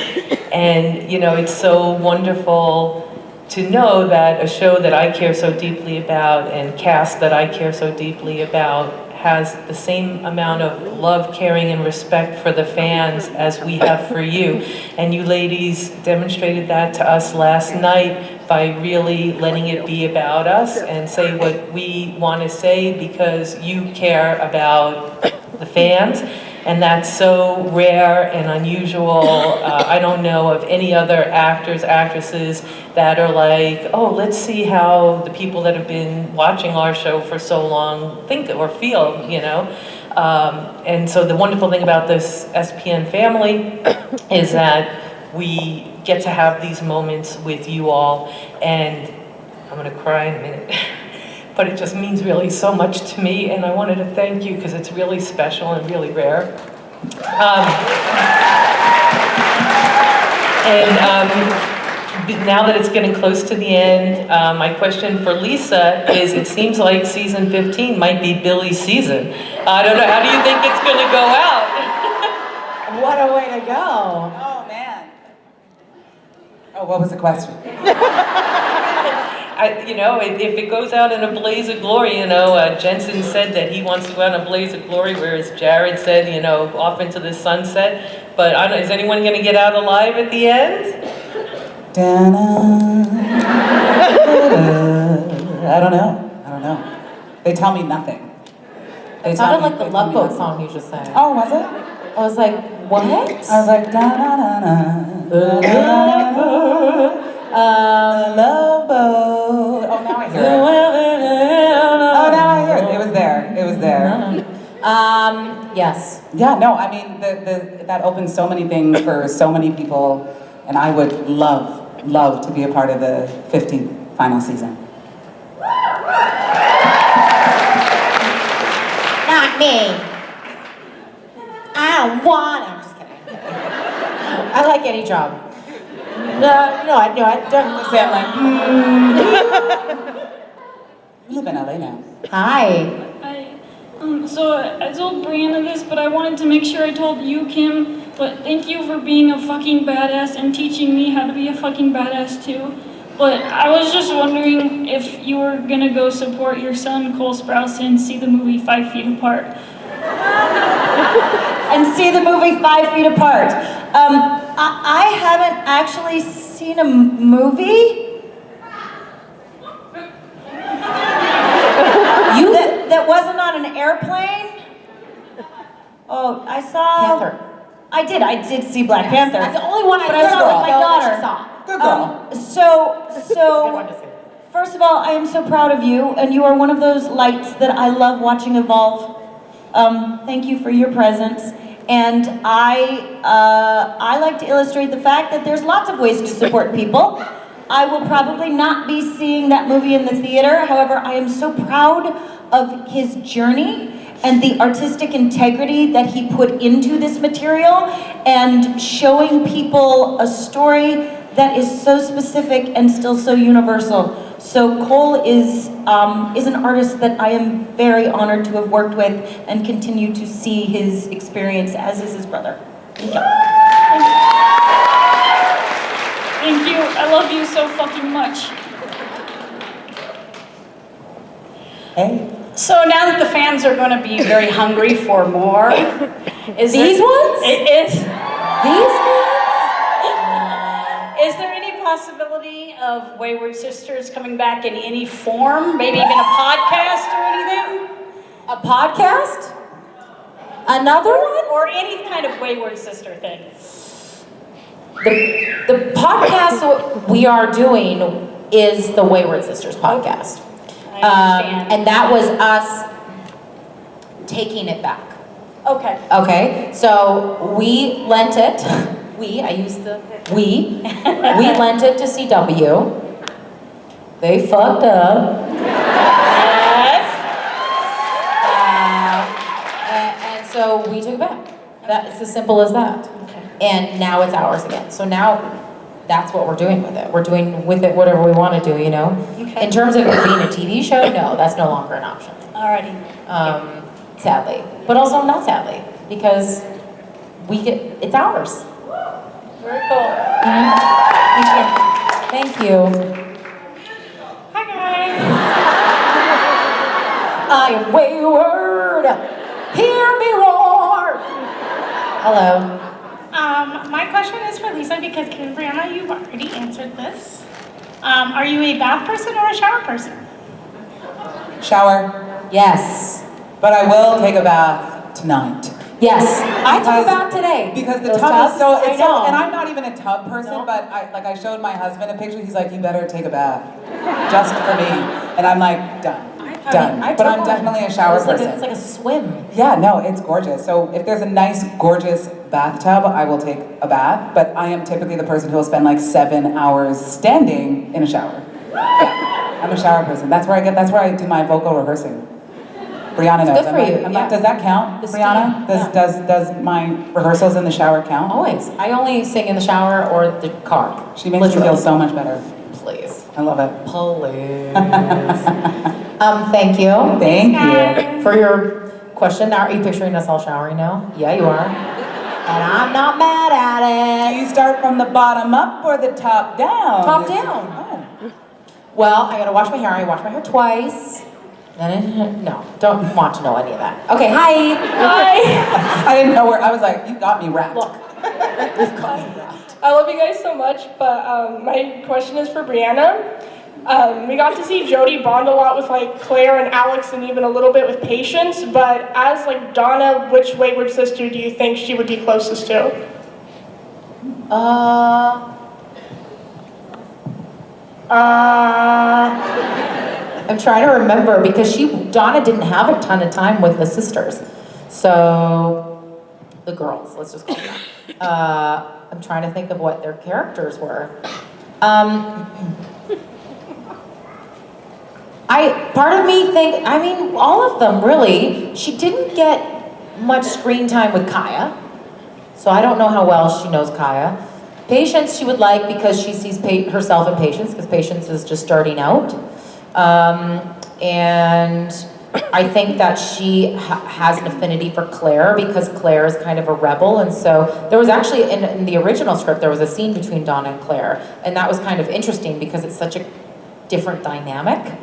Speaker 17: And, you know, it's so wonderful to know that a show that I care so deeply about and cast that I care so deeply about has the same amount of love, caring, and respect for the fans as we have for you. And you ladies demonstrated that to us last night by really letting it be about us and say what we want to say because you care about the fans. And that's so rare and unusual. I don't know of any other actors, actresses that are like, oh, let's see how the people that have been watching our show for so long think or feel, you know? And so the wonderful thing about this SPN family is that we get to have these moments with you all. And I'm gonna cry in a minute. But it just means really so much to me, and I wanted to thank you because it's really special and really rare. Now that it's getting close to the end, my question for Lisa is, it seems like season 15 might be Billy's season. I don't know, how do you think it's gonna go out?
Speaker 3: What a way to go.
Speaker 9: Oh, man. Oh, what was the question?
Speaker 17: if it goes out in a blaze of glory, Jensen said that he wants to go out in a blaze of glory, whereas Jared said, off into the sunset. But I don't know, is anyone going to get out alive at the end?
Speaker 9: I don't know. They tell me nothing.
Speaker 3: It sounded like the Love Boat song you just sang.
Speaker 9: Oh, was it?
Speaker 3: I was like, what?
Speaker 9: I was like, da da da da Love Boat. Oh, now I hear it. Oh, now I hear it. It was there.
Speaker 3: Yes.
Speaker 9: Yeah, no, I mean, that opens so many things for so many people, and I would love to be a part of the 15th final season.
Speaker 3: Not me. I don't want. I'm just kidding. I like any job. I definitely say I'm like.
Speaker 9: You live in LA now.
Speaker 3: Hi.
Speaker 18: So I told Briana this, but I wanted to make sure I told you, Kim. But thank you for being a fucking badass and teaching me how to be a fucking badass too. But I was just wondering if you were gonna go support your son Cole Sprouse and see the movie 5 Feet Apart.
Speaker 4: And see the movie 5 Feet Apart. I haven't actually seen a movie. That wasn't on an airplane? Oh, I saw...
Speaker 3: Panther.
Speaker 4: I did see Black Panther.
Speaker 3: That's the only one I
Speaker 4: saw with my daughter.
Speaker 9: Good girl.
Speaker 4: So, first of all, I am so proud of you, and you are one of those lights that I love watching evolve. Thank you for your presence. And I like to illustrate the fact that there's lots of ways to support people. I will probably not be seeing that movie in the theater. However, I am so proud of his journey and the artistic integrity that he put into this material and showing people a story that is so specific and still so universal. So Cole is an artist that I am very honored to have worked with and continue to see his experience, as is his brother. Thank you.
Speaker 18: Thank you. I love you so fucking much.
Speaker 9: Hey.
Speaker 19: So now that the fans are going to be very hungry for more, is
Speaker 3: These ones?
Speaker 19: These
Speaker 3: ones?
Speaker 19: Is there any possibility of Wayward Sisters coming back in any form? Maybe even a podcast or anything?
Speaker 3: A podcast? Another one?
Speaker 19: Or any kind of Wayward Sister thing?
Speaker 3: The podcast we are doing is the Wayward Sisters podcast. And that was us taking it back.
Speaker 19: Okay.
Speaker 3: Okay, so we lent it. We lent it to CW. They fucked up.
Speaker 19: Yes.
Speaker 3: And so we took it back. It's as simple as that.
Speaker 19: Okay.
Speaker 3: And now it's ours again. So now that's what we're doing with it. We're doing with it whatever we want to do,
Speaker 19: Okay.
Speaker 3: In terms of it being a TV show, no, that's no longer an option.
Speaker 19: Alrighty.
Speaker 3: Sadly. But also not sadly, because it's ours.
Speaker 19: Very cool.
Speaker 3: Thank you.
Speaker 18: Hi guys.
Speaker 3: I am wayward. Hear me roar. Hello.
Speaker 18: My question is for Lisa because Kim and Briana, you've already answered this. Are you a bath person or a shower person?
Speaker 9: Shower.
Speaker 3: Yes.
Speaker 9: But I will take a bath tonight.
Speaker 3: Yes. I took a bath today.
Speaker 9: Because the
Speaker 3: Those
Speaker 9: tub
Speaker 3: tubs,
Speaker 9: is so,
Speaker 3: I know.
Speaker 9: and I'm not even a tub person, but I showed my husband a picture. He's like, you better take a bath, just for me. And I'm like, done. But I'm definitely a shower person.
Speaker 3: It's like a swim.
Speaker 9: Yeah, no, it's gorgeous. So if there's a nice, gorgeous bathtub, I will take a bath. But I am typically the person who will spend like 7 hours standing in a shower. Yeah, I'm a shower person. That's where I do my vocal rehearsing. Briana knows.
Speaker 3: Good for you.
Speaker 9: Does that count, Briana? Does my rehearsals in the shower count?
Speaker 3: Always. I only sing in the shower or the car.
Speaker 9: She makes me feel so much better.
Speaker 3: Please.
Speaker 9: I love it.
Speaker 3: Please. Thank you.
Speaker 9: Thank you.
Speaker 3: For your question, now are you picturing us all showering now? Yeah, you are. And I'm not mad at it.
Speaker 9: Do you start from the bottom up or the top down?
Speaker 3: Top down.
Speaker 9: Oh.
Speaker 3: Well, I gotta wash my hair. I wash my hair twice. No, don't want to know any of that. Okay, hi.
Speaker 20: Hi.
Speaker 9: I didn't know where, I was like, you got me wrapped.
Speaker 3: Look.
Speaker 20: I love you guys so much, but my question is for Briana. We got to see Jody bond a lot with like Claire and Alex and even a little bit with Patience, but as like Donna, which wayward sister do you think she would be closest to?
Speaker 3: I'm trying to remember because Donna didn't have a ton of time with the sisters. So, the girls, let's just call them that. I'm trying to think of what their characters were. Part of me all of them really. She didn't get much screen time with Kaya, so I don't know how well she knows Kaya. Patience she would like because she sees herself in Patience, because Patience is just starting out. And I think that she has an affinity for Claire because Claire is kind of a rebel, and so there was actually, in the original script, there was a scene between Donna and Claire, and that was kind of interesting because it's such a different dynamic.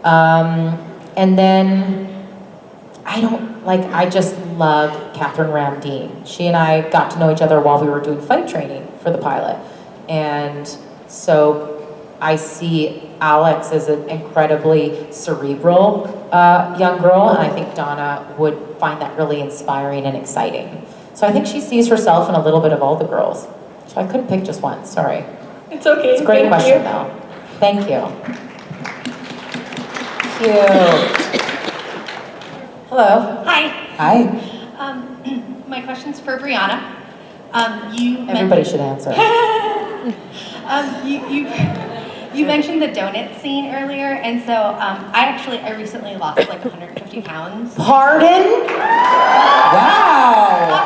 Speaker 3: And then, I just love Catherine Ramdeen. She and I got to know each other while we were doing fight training for the pilot. And so I see Alex as an incredibly cerebral young girl, and I think Donna would find that really inspiring and exciting. So I think she sees herself in a little bit of all the girls. So I couldn't pick just one, sorry.
Speaker 20: It's okay.
Speaker 3: It's a great
Speaker 20: Thank
Speaker 3: question
Speaker 20: you.
Speaker 3: though. Thank you. Cute. Hello.
Speaker 21: Hi.
Speaker 3: Hi.
Speaker 21: My question's for Briana.
Speaker 3: Everybody should answer.
Speaker 21: You mentioned the donut scene earlier, and so I recently lost like 150 pounds.
Speaker 3: Pardon? Wow.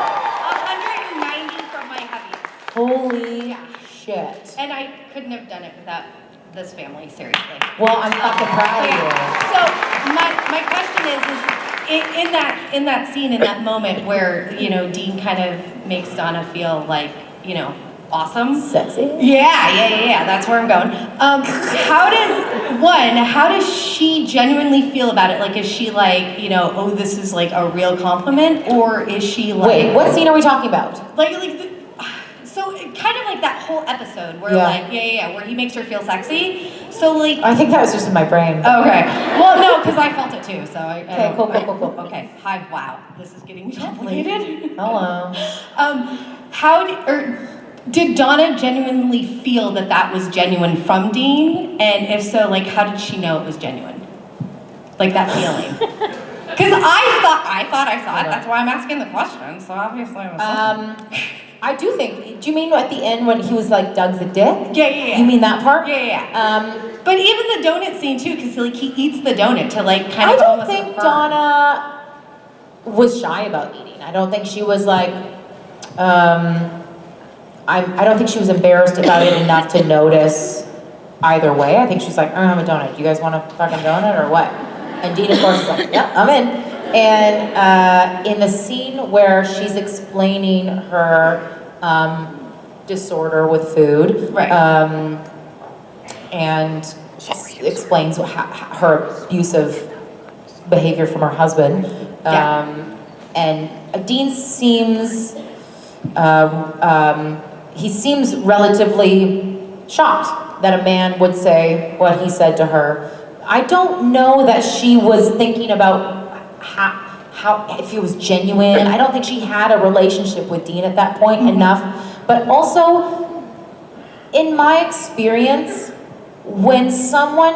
Speaker 21: 190 from my heaviest.
Speaker 3: Holy shit.
Speaker 21: And I couldn't have done it without this family, seriously.
Speaker 3: Well, I'm fucking proud of you.
Speaker 21: So my question is in that scene, in that moment where, Dean kind of makes Donna feel like, awesome.
Speaker 3: Sexy?
Speaker 21: Yeah, that's where I'm going. How does she genuinely feel about it? Like, is she like, oh, this is like a real compliment? Or is she like...
Speaker 3: Wait, what scene are we talking about?
Speaker 21: So kind of like that whole episode where
Speaker 3: Yeah.
Speaker 21: where he makes her feel sexy. So like...
Speaker 3: I think that was just in my brain.
Speaker 21: Okay. Well, no, because I felt it too, so
Speaker 3: Okay, cool.
Speaker 21: Okay, hi, wow, this is getting complicated.
Speaker 3: Hello.
Speaker 21: Did Donna genuinely feel that was genuine from Dean? And if so, like, how did she know it was genuine? Like, that feeling? Because I thought I saw it, that's why I'm asking the question, so obviously it was
Speaker 3: I do think, do you mean at the end when he was like, Doug's a dick?
Speaker 21: Yeah.
Speaker 3: You mean that part?
Speaker 21: Yeah. But even the donut scene too, because like he eats the donut to like kind of
Speaker 3: I don't
Speaker 21: almost
Speaker 3: think
Speaker 21: affirm.
Speaker 3: Donna was shy about eating. I don't think she was like, I don't think she was embarrassed about it enough to notice either way. I think she's like, I have a donut. You guys want a fucking donut or what? And Dean, of course, is like, yeah, I'm in. And in the scene where she's explaining her disorder with food, and she explains her abusive behavior from her husband, and Dean seems he seems relatively shocked that a man would say what he said to her. I don't know that she was thinking about how if it was genuine. I don't think she had a relationship with Dean at that point enough. But also, in my experience, when someone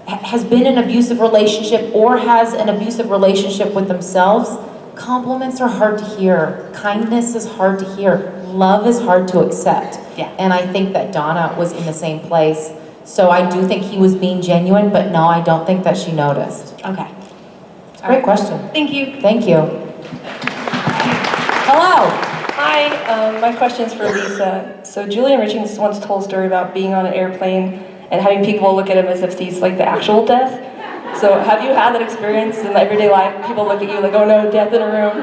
Speaker 3: has been in an abusive relationship or has an abusive relationship with themselves, compliments are hard to hear. Kindness is hard to hear. Love is hard to accept. And I think that Donna was in the same place. So I do think he was being genuine, but no, I don't think that she noticed.
Speaker 21: Okay.
Speaker 3: It's a great question.
Speaker 21: Thank you.
Speaker 3: Thank you. Hello.
Speaker 20: Hi, my question is for Lisa. So Julian Richings once told a story about being on an airplane and having people look at him as if he's like the actual death. So have you had that experience in everyday life? People look at you like, oh no, death in a room.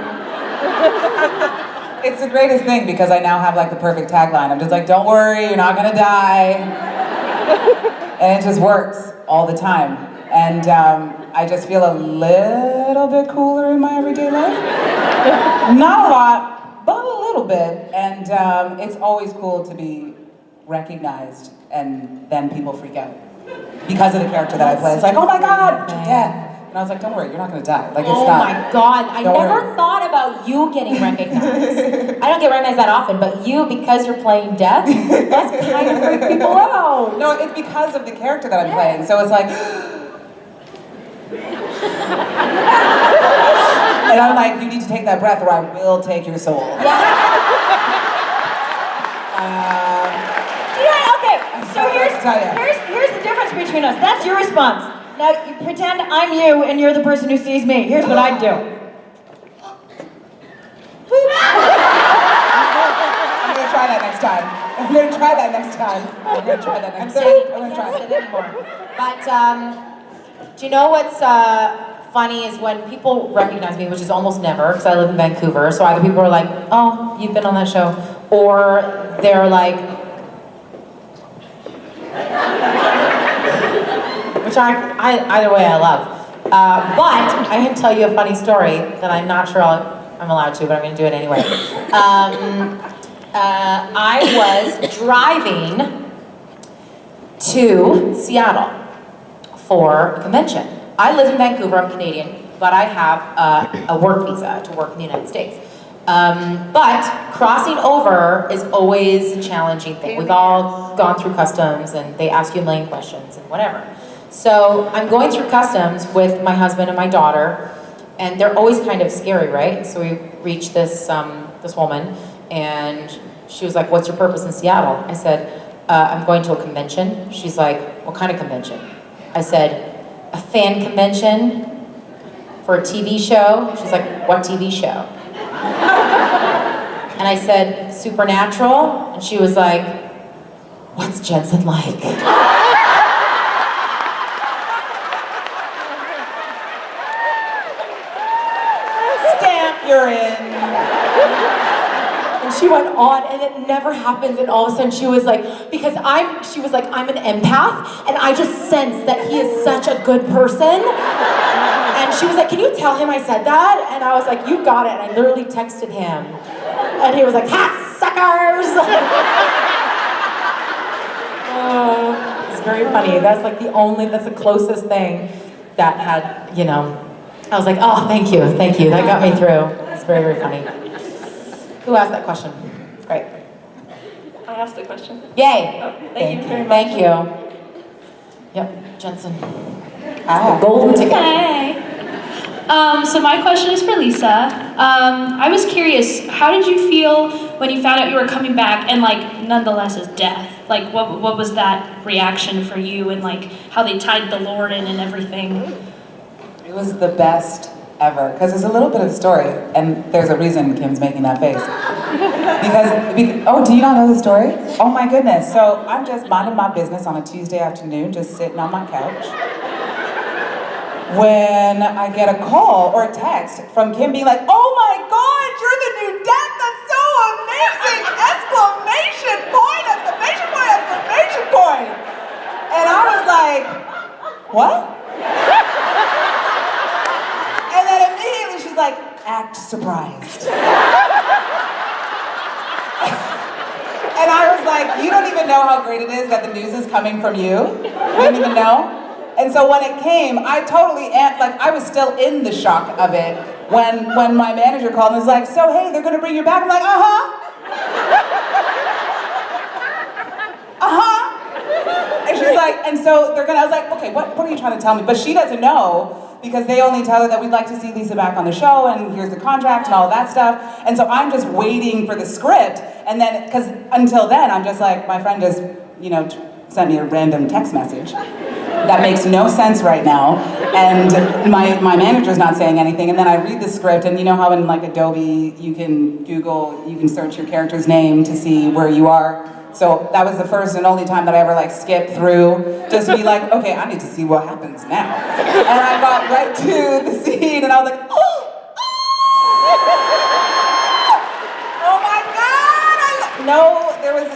Speaker 9: It's the greatest thing because I now have like the perfect tagline. I'm just like, don't worry, you're not gonna die. And it just works all the time. And I just feel a little bit cooler in my everyday life. Not a lot, but a little bit. And it's always cool to be recognized, and then people freak out. Because of the character that I play. It's like, oh my God, you're dead. And I was like, don't worry, you're not gonna die. Like, it's
Speaker 3: oh
Speaker 9: not.
Speaker 3: my God, I
Speaker 9: don't
Speaker 3: never
Speaker 9: worry.
Speaker 3: thought about you getting recognized. I don't get recognized that often, but you, because you're playing death, that's kind of freak people out.
Speaker 9: No, it's because of the character that I'm playing. So it's like, and I'm like, you need to take that breath or I will take your soul.
Speaker 4: Okay, so here's the difference between us. That's your response. Now, you pretend I'm you and you're the person who sees me. Here's what I'd do.
Speaker 9: I'm gonna try that next time. I'm gonna try that next time. I'm gonna try that next time. I'm gonna try it anymore.
Speaker 3: But do you know what's funny is when people recognize me, which is almost never, because I live in Vancouver, so either people are like, oh, you've been on that show, or they're like, which either way I love. But I can tell you a funny story that I'm not sure I'm allowed to, but I'm going to do it anyway. I was driving to Seattle for a convention. I live in Vancouver, I'm Canadian, but I have a work visa to work in the United States. But crossing over is always a challenging thing. We've all gone through customs and they ask you a million questions and whatever. So I'm going through customs with my husband and my daughter, and they're always kind of scary, right? So we reached this woman, and she was like, what's your purpose in Seattle? I said, I'm going to a convention. She's like, what kind of convention? I said, a fan convention for a TV show. She's like, what TV show? And I said, Supernatural. And she was like, what's Jensen like?
Speaker 9: Stamp, you're in.
Speaker 3: And she went on, and it never happens, and all of a sudden she was like, she was like, I'm an empath, and I just sense that he is such a good person. And she was like, can you tell him I said that? And I was like, you got it, and I literally texted him. And he was like, ha, suckers! It's very funny. That's like that's the closest thing that had, I was like, oh, thank you. That got me through. It's very, very funny. Who asked that question? Great.
Speaker 10: I asked the question.
Speaker 3: Yay!
Speaker 10: Oh, thank you very much.
Speaker 3: Thank you. Yep, Jensen. The golden ticket.
Speaker 2: Hey. So my question is for Lisa. I was curious, how did you feel when you found out you were coming back and nonetheless as death? Like what was that reaction for you, and how they tied the Lord in and everything?
Speaker 9: It was the best ever, because there's a little bit of the story, and there's a reason Kim's making that face. Oh, do you not know the story? Oh my goodness. So I'm just minding my business on a Tuesday afternoon, just sitting on my couch, when I get a call or a text from Kim being like, oh my God, you're the new death, that's so amazing! Exclamation point, exclamation point, exclamation point! And I was like, what? And then immediately she's like, act surprised. And I was like, you don't even know how great it is that the news is coming from you? You don't even know? And so when it came, I totally, I was still in the shock of it when my manager called and was like, so hey, they're gonna bring you back. I'm like, And she's like, and so I was like, okay, what are you trying to tell me? But she doesn't know, because they only tell her that we'd like to see Lisa back on the show, and here's the contract and all that stuff. And so I'm just waiting for the script, and then, because until then, I'm just like, my friend just, sent me a random text message that makes no sense right now, and my manager's not saying anything, and then I read the script, and you know how in Adobe you can search your character's name to see where you are. So that was the first and only time that I ever skipped through, just to be like, okay, I need to see what happens now. And I got right to the scene, and I was like, oh my God! There was,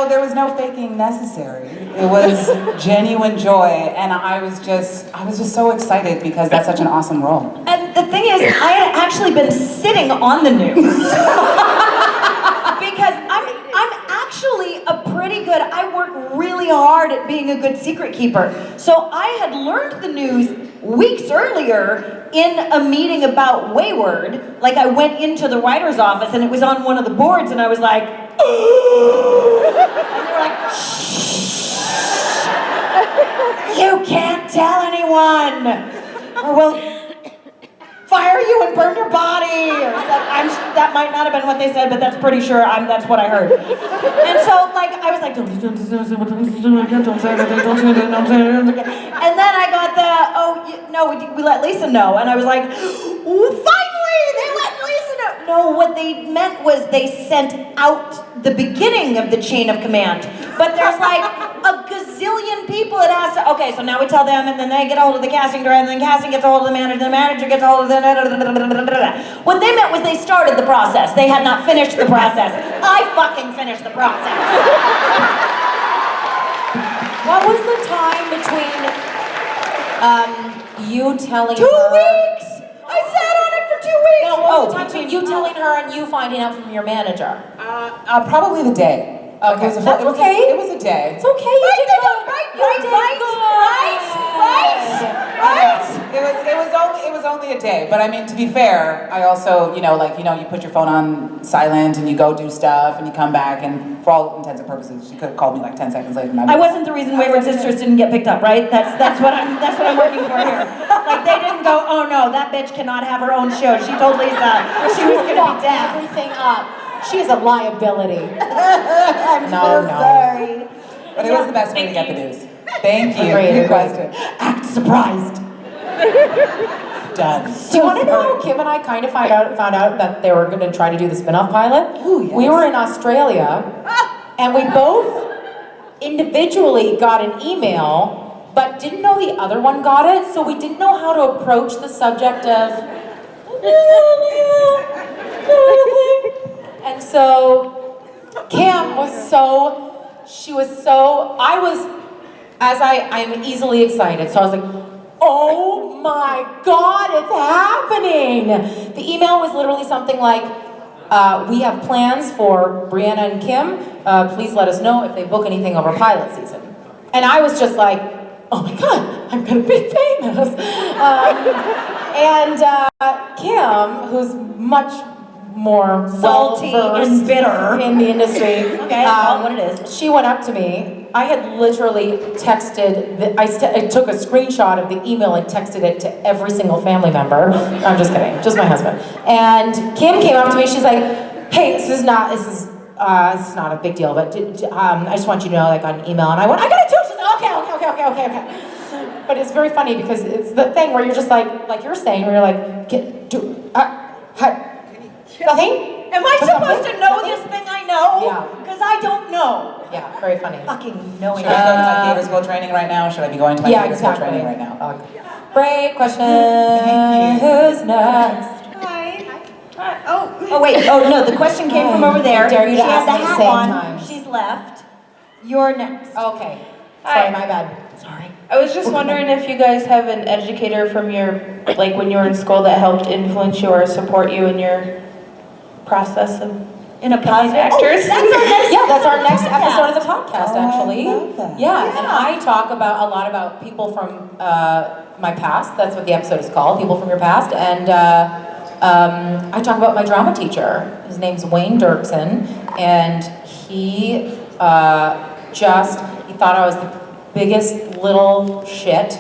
Speaker 9: there was no faking necessary. It was genuine joy, and I was just so excited because that's such an awesome role.
Speaker 4: And the thing is, I had actually been sitting on the news because I'm actually a pretty good. I work really hard at being a good secret keeper. So I had learned the news weeks earlier in a meeting about Wayward. Like I went into the writer's office and it was on one of the boards, and I was like, and they were like, shh, you can't tell anyone, or we'll fire you and burn your body, or that might not have been what they said, but that's pretty sure that's what I heard. And so, like, I was like, don't say it. And then I got we let Lisa know, and I was like, finally, they let Lisa know. No, what they meant was they sent out the beginning of the chain of command, but there's like a gazillion people it has to, okay, so now we tell them, and then they get a hold of the casting director, and then casting gets a hold of the manager gets a hold of the... What they meant was they started the process. They had not finished the process. I fucking finished the process.
Speaker 3: What was the time between you telling
Speaker 4: 2 weeks? I sat on it for 2 weeks.
Speaker 3: No, what was the time between you telling her and you finding out from your manager?
Speaker 9: Probably the day.
Speaker 3: Okay,
Speaker 9: It was
Speaker 3: that's okay.
Speaker 9: It was a day.
Speaker 3: It's okay. You did good.
Speaker 4: Right.
Speaker 9: It was only a day, but I mean, to be fair, I also, you put your phone on silent and you go do stuff and you come back, and for all intents and purposes, she could have called me like 10 seconds later.
Speaker 4: I wasn't the reason Wayward Sisters didn't get picked up, right? That's what I'm working for here. Like they didn't go, oh no, that bitch cannot have her own show. She told Lisa she was gonna be deaf.
Speaker 3: Everything up. She is a liability.
Speaker 4: I'm so sorry.
Speaker 9: But it was the best way to get the news. Thank you.
Speaker 3: Great
Speaker 9: question.
Speaker 4: Act surprised.
Speaker 9: Done.
Speaker 3: Do you want to know how Kim and I kind of found out that they were going to try to do the spin-off pilot?
Speaker 9: Ooh, yes.
Speaker 3: We were in Australia, and we both individually got an email, but didn't know the other one got it, so we didn't know how to approach the subject of... And so Kim was I'm easily excited, so I was like, oh my God, it's happening. The email was literally something like, we have plans for Briana and Kim. Please let us know if they book anything over pilot season. And I was just like, oh my God, I'm gonna be famous. Kim, who's much more
Speaker 4: salty and bitter
Speaker 3: in the industry.
Speaker 4: Okay, what it is.
Speaker 3: She went up to me. I had literally texted, I took a screenshot of the email and texted it to every single family member. I'm just kidding, just my husband. And Kim came up to me, she's like, hey, this is not a big deal, but I just want you to know I got an email. And I went, I got it too. She's like, okay. But it's very funny because it's the thing where you're just like you're saying, where you're like, nothing?
Speaker 4: Am I supposed to know this thing I know?
Speaker 3: Yeah.
Speaker 4: Because I don't know.
Speaker 3: Yeah, very funny.
Speaker 4: Fucking knowing.
Speaker 9: Should I go to my theater school training right now? Should I be going to my theater school training right now?
Speaker 3: Great question. Who's next?
Speaker 4: Oh wait. Oh no, the question came from over there.
Speaker 3: Dare you to
Speaker 4: she has
Speaker 3: ask
Speaker 4: the
Speaker 3: me at the
Speaker 4: hat
Speaker 3: same
Speaker 4: on.
Speaker 3: time.
Speaker 4: She's left. You're next.
Speaker 3: Okay. Sorry, my bad.
Speaker 4: Sorry.
Speaker 13: I was just wondering if you guys have an educator from your, like when you were in school, that helped influence you or support you in your process of
Speaker 4: in a positive
Speaker 13: actors.
Speaker 3: That's our next episode of the podcast, actually.
Speaker 9: I love that.
Speaker 3: Yeah, and I talk a lot about people from my past. That's what the episode is called, People from Your Past. And I talk about my drama teacher. His name's Wayne Dirksen, and he thought I was the biggest little shit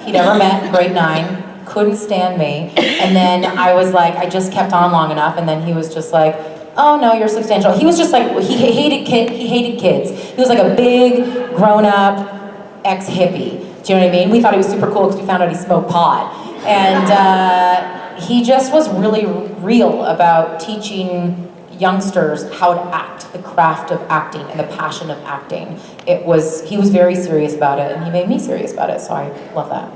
Speaker 3: he'd ever met in grade 9. Couldn't stand me. And then I was like, I just kept on long enough, and then he was just like, oh no, you're substantial. He was just like, he hated kids. He was like a big, grown-up ex-hippie. Do you know what I mean? We thought he was super cool because we found out he smoked pot. And he just was really real about teaching youngsters how to act, the craft of acting and the passion of acting. He was very serious about it, and he made me serious about it, so I love that.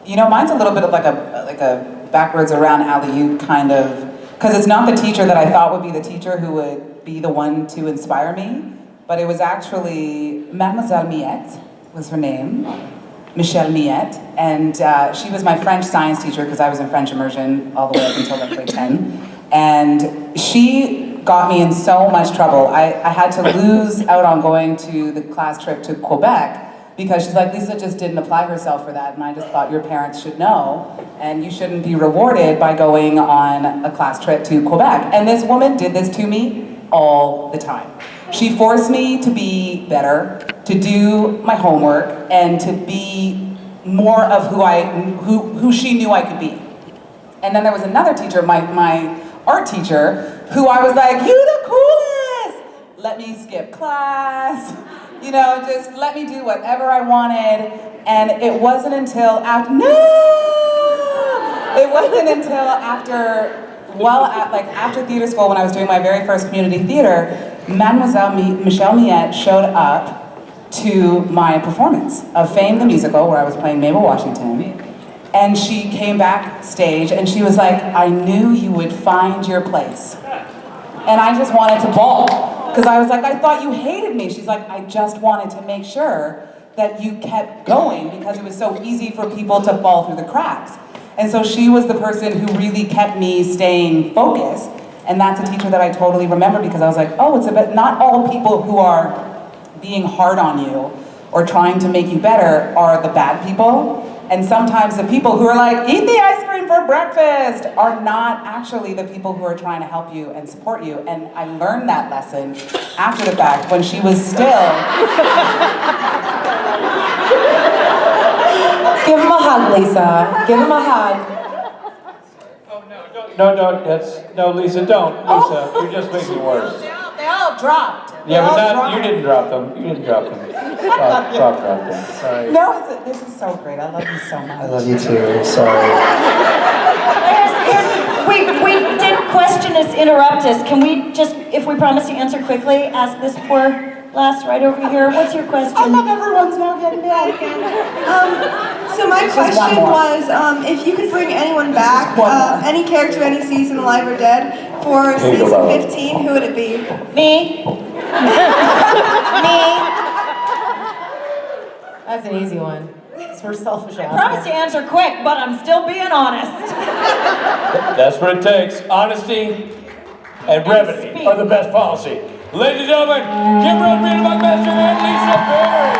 Speaker 9: You know, mine's a little bit of like a backwards around alley-oop kind of, because it's not the teacher that I thought would be the teacher who would be the one to inspire me, but it was actually Mademoiselle Miette was her name, Michelle Miette, and she was my French science teacher because I was in French immersion all the way up until like grade 10. And she got me in so much trouble. I had to lose out on going to the class trip to Quebec because she's like, Lisa just didn't apply herself for that, and I just thought your parents should know, and you shouldn't be rewarded by going on a class trip to Quebec. And this woman did this to me all the time. She forced me to be better, to do my homework, and to be more of who she knew I could be. And then there was another teacher, my art teacher, who I was like, you the coolest! Let me skip class, you know, just let me do whatever I wanted. And it wasn't until after, after theater school, when I was doing my very first community theater, Mademoiselle Michelle Miette showed up to my performance of Fame the Musical, where I was playing Mabel Washington. And she came backstage and she was like, I knew you would find your place. And I just wanted to bawl. Because I was like, I thought you hated me. She's like, I just wanted to make sure that you kept going because it was so easy for people to fall through the cracks. And so she was the person who really kept me staying focused. And that's a teacher that I totally remember because I was like, oh, it's about not all people who are being hard on you or trying to make you better are the bad people. And sometimes the people who are like, eat the ice cream for breakfast, are not actually the people who are trying to help you and support you. And I learned that lesson after the fact when she was still.
Speaker 3: Give him a hug, Lisa. Give him a hug.
Speaker 1: No, Lisa, don't. Lisa, you're just making it worse.
Speaker 3: They all dropped.
Speaker 1: Yeah, but not, you didn't drop them. You didn't drop them. Bob dropped them. Sorry.
Speaker 9: No, this is so great. I love you so much.
Speaker 5: I love you too. Sorry.
Speaker 4: We did question us, interrupt us. Can we just, if we promise to answer quickly, ask this poor lass right over here? What's your question?
Speaker 9: I love everyone's now getting back.
Speaker 22: So my question was, if you could bring anyone back, any character, any season, alive or dead, for season 15, who would it be?
Speaker 4: Me. Me.
Speaker 3: That's an easy one. It's for selfish
Speaker 4: I promise to answer quick, but I'm still being honest.
Speaker 1: That's what it takes. Honesty and brevity are the best policy. Ladies and gentlemen, Kim Rhodes, Briana, Buckmaster, and Lisa Berry.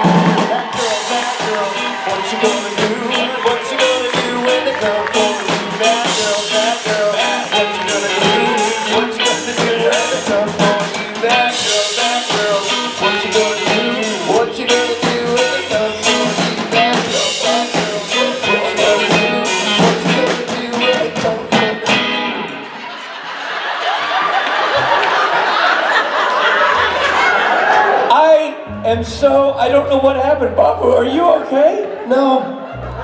Speaker 1: That girl, what you gonna do? What you gonna do when they come for you? That girl, what you gonna do? What you gonna do when they come for you? That girl, what you gonna do? What you gonna do when they come for you? That girl, what you gonna do? What you gonna do when they come for you? I don't know what happened. Babu, are you okay?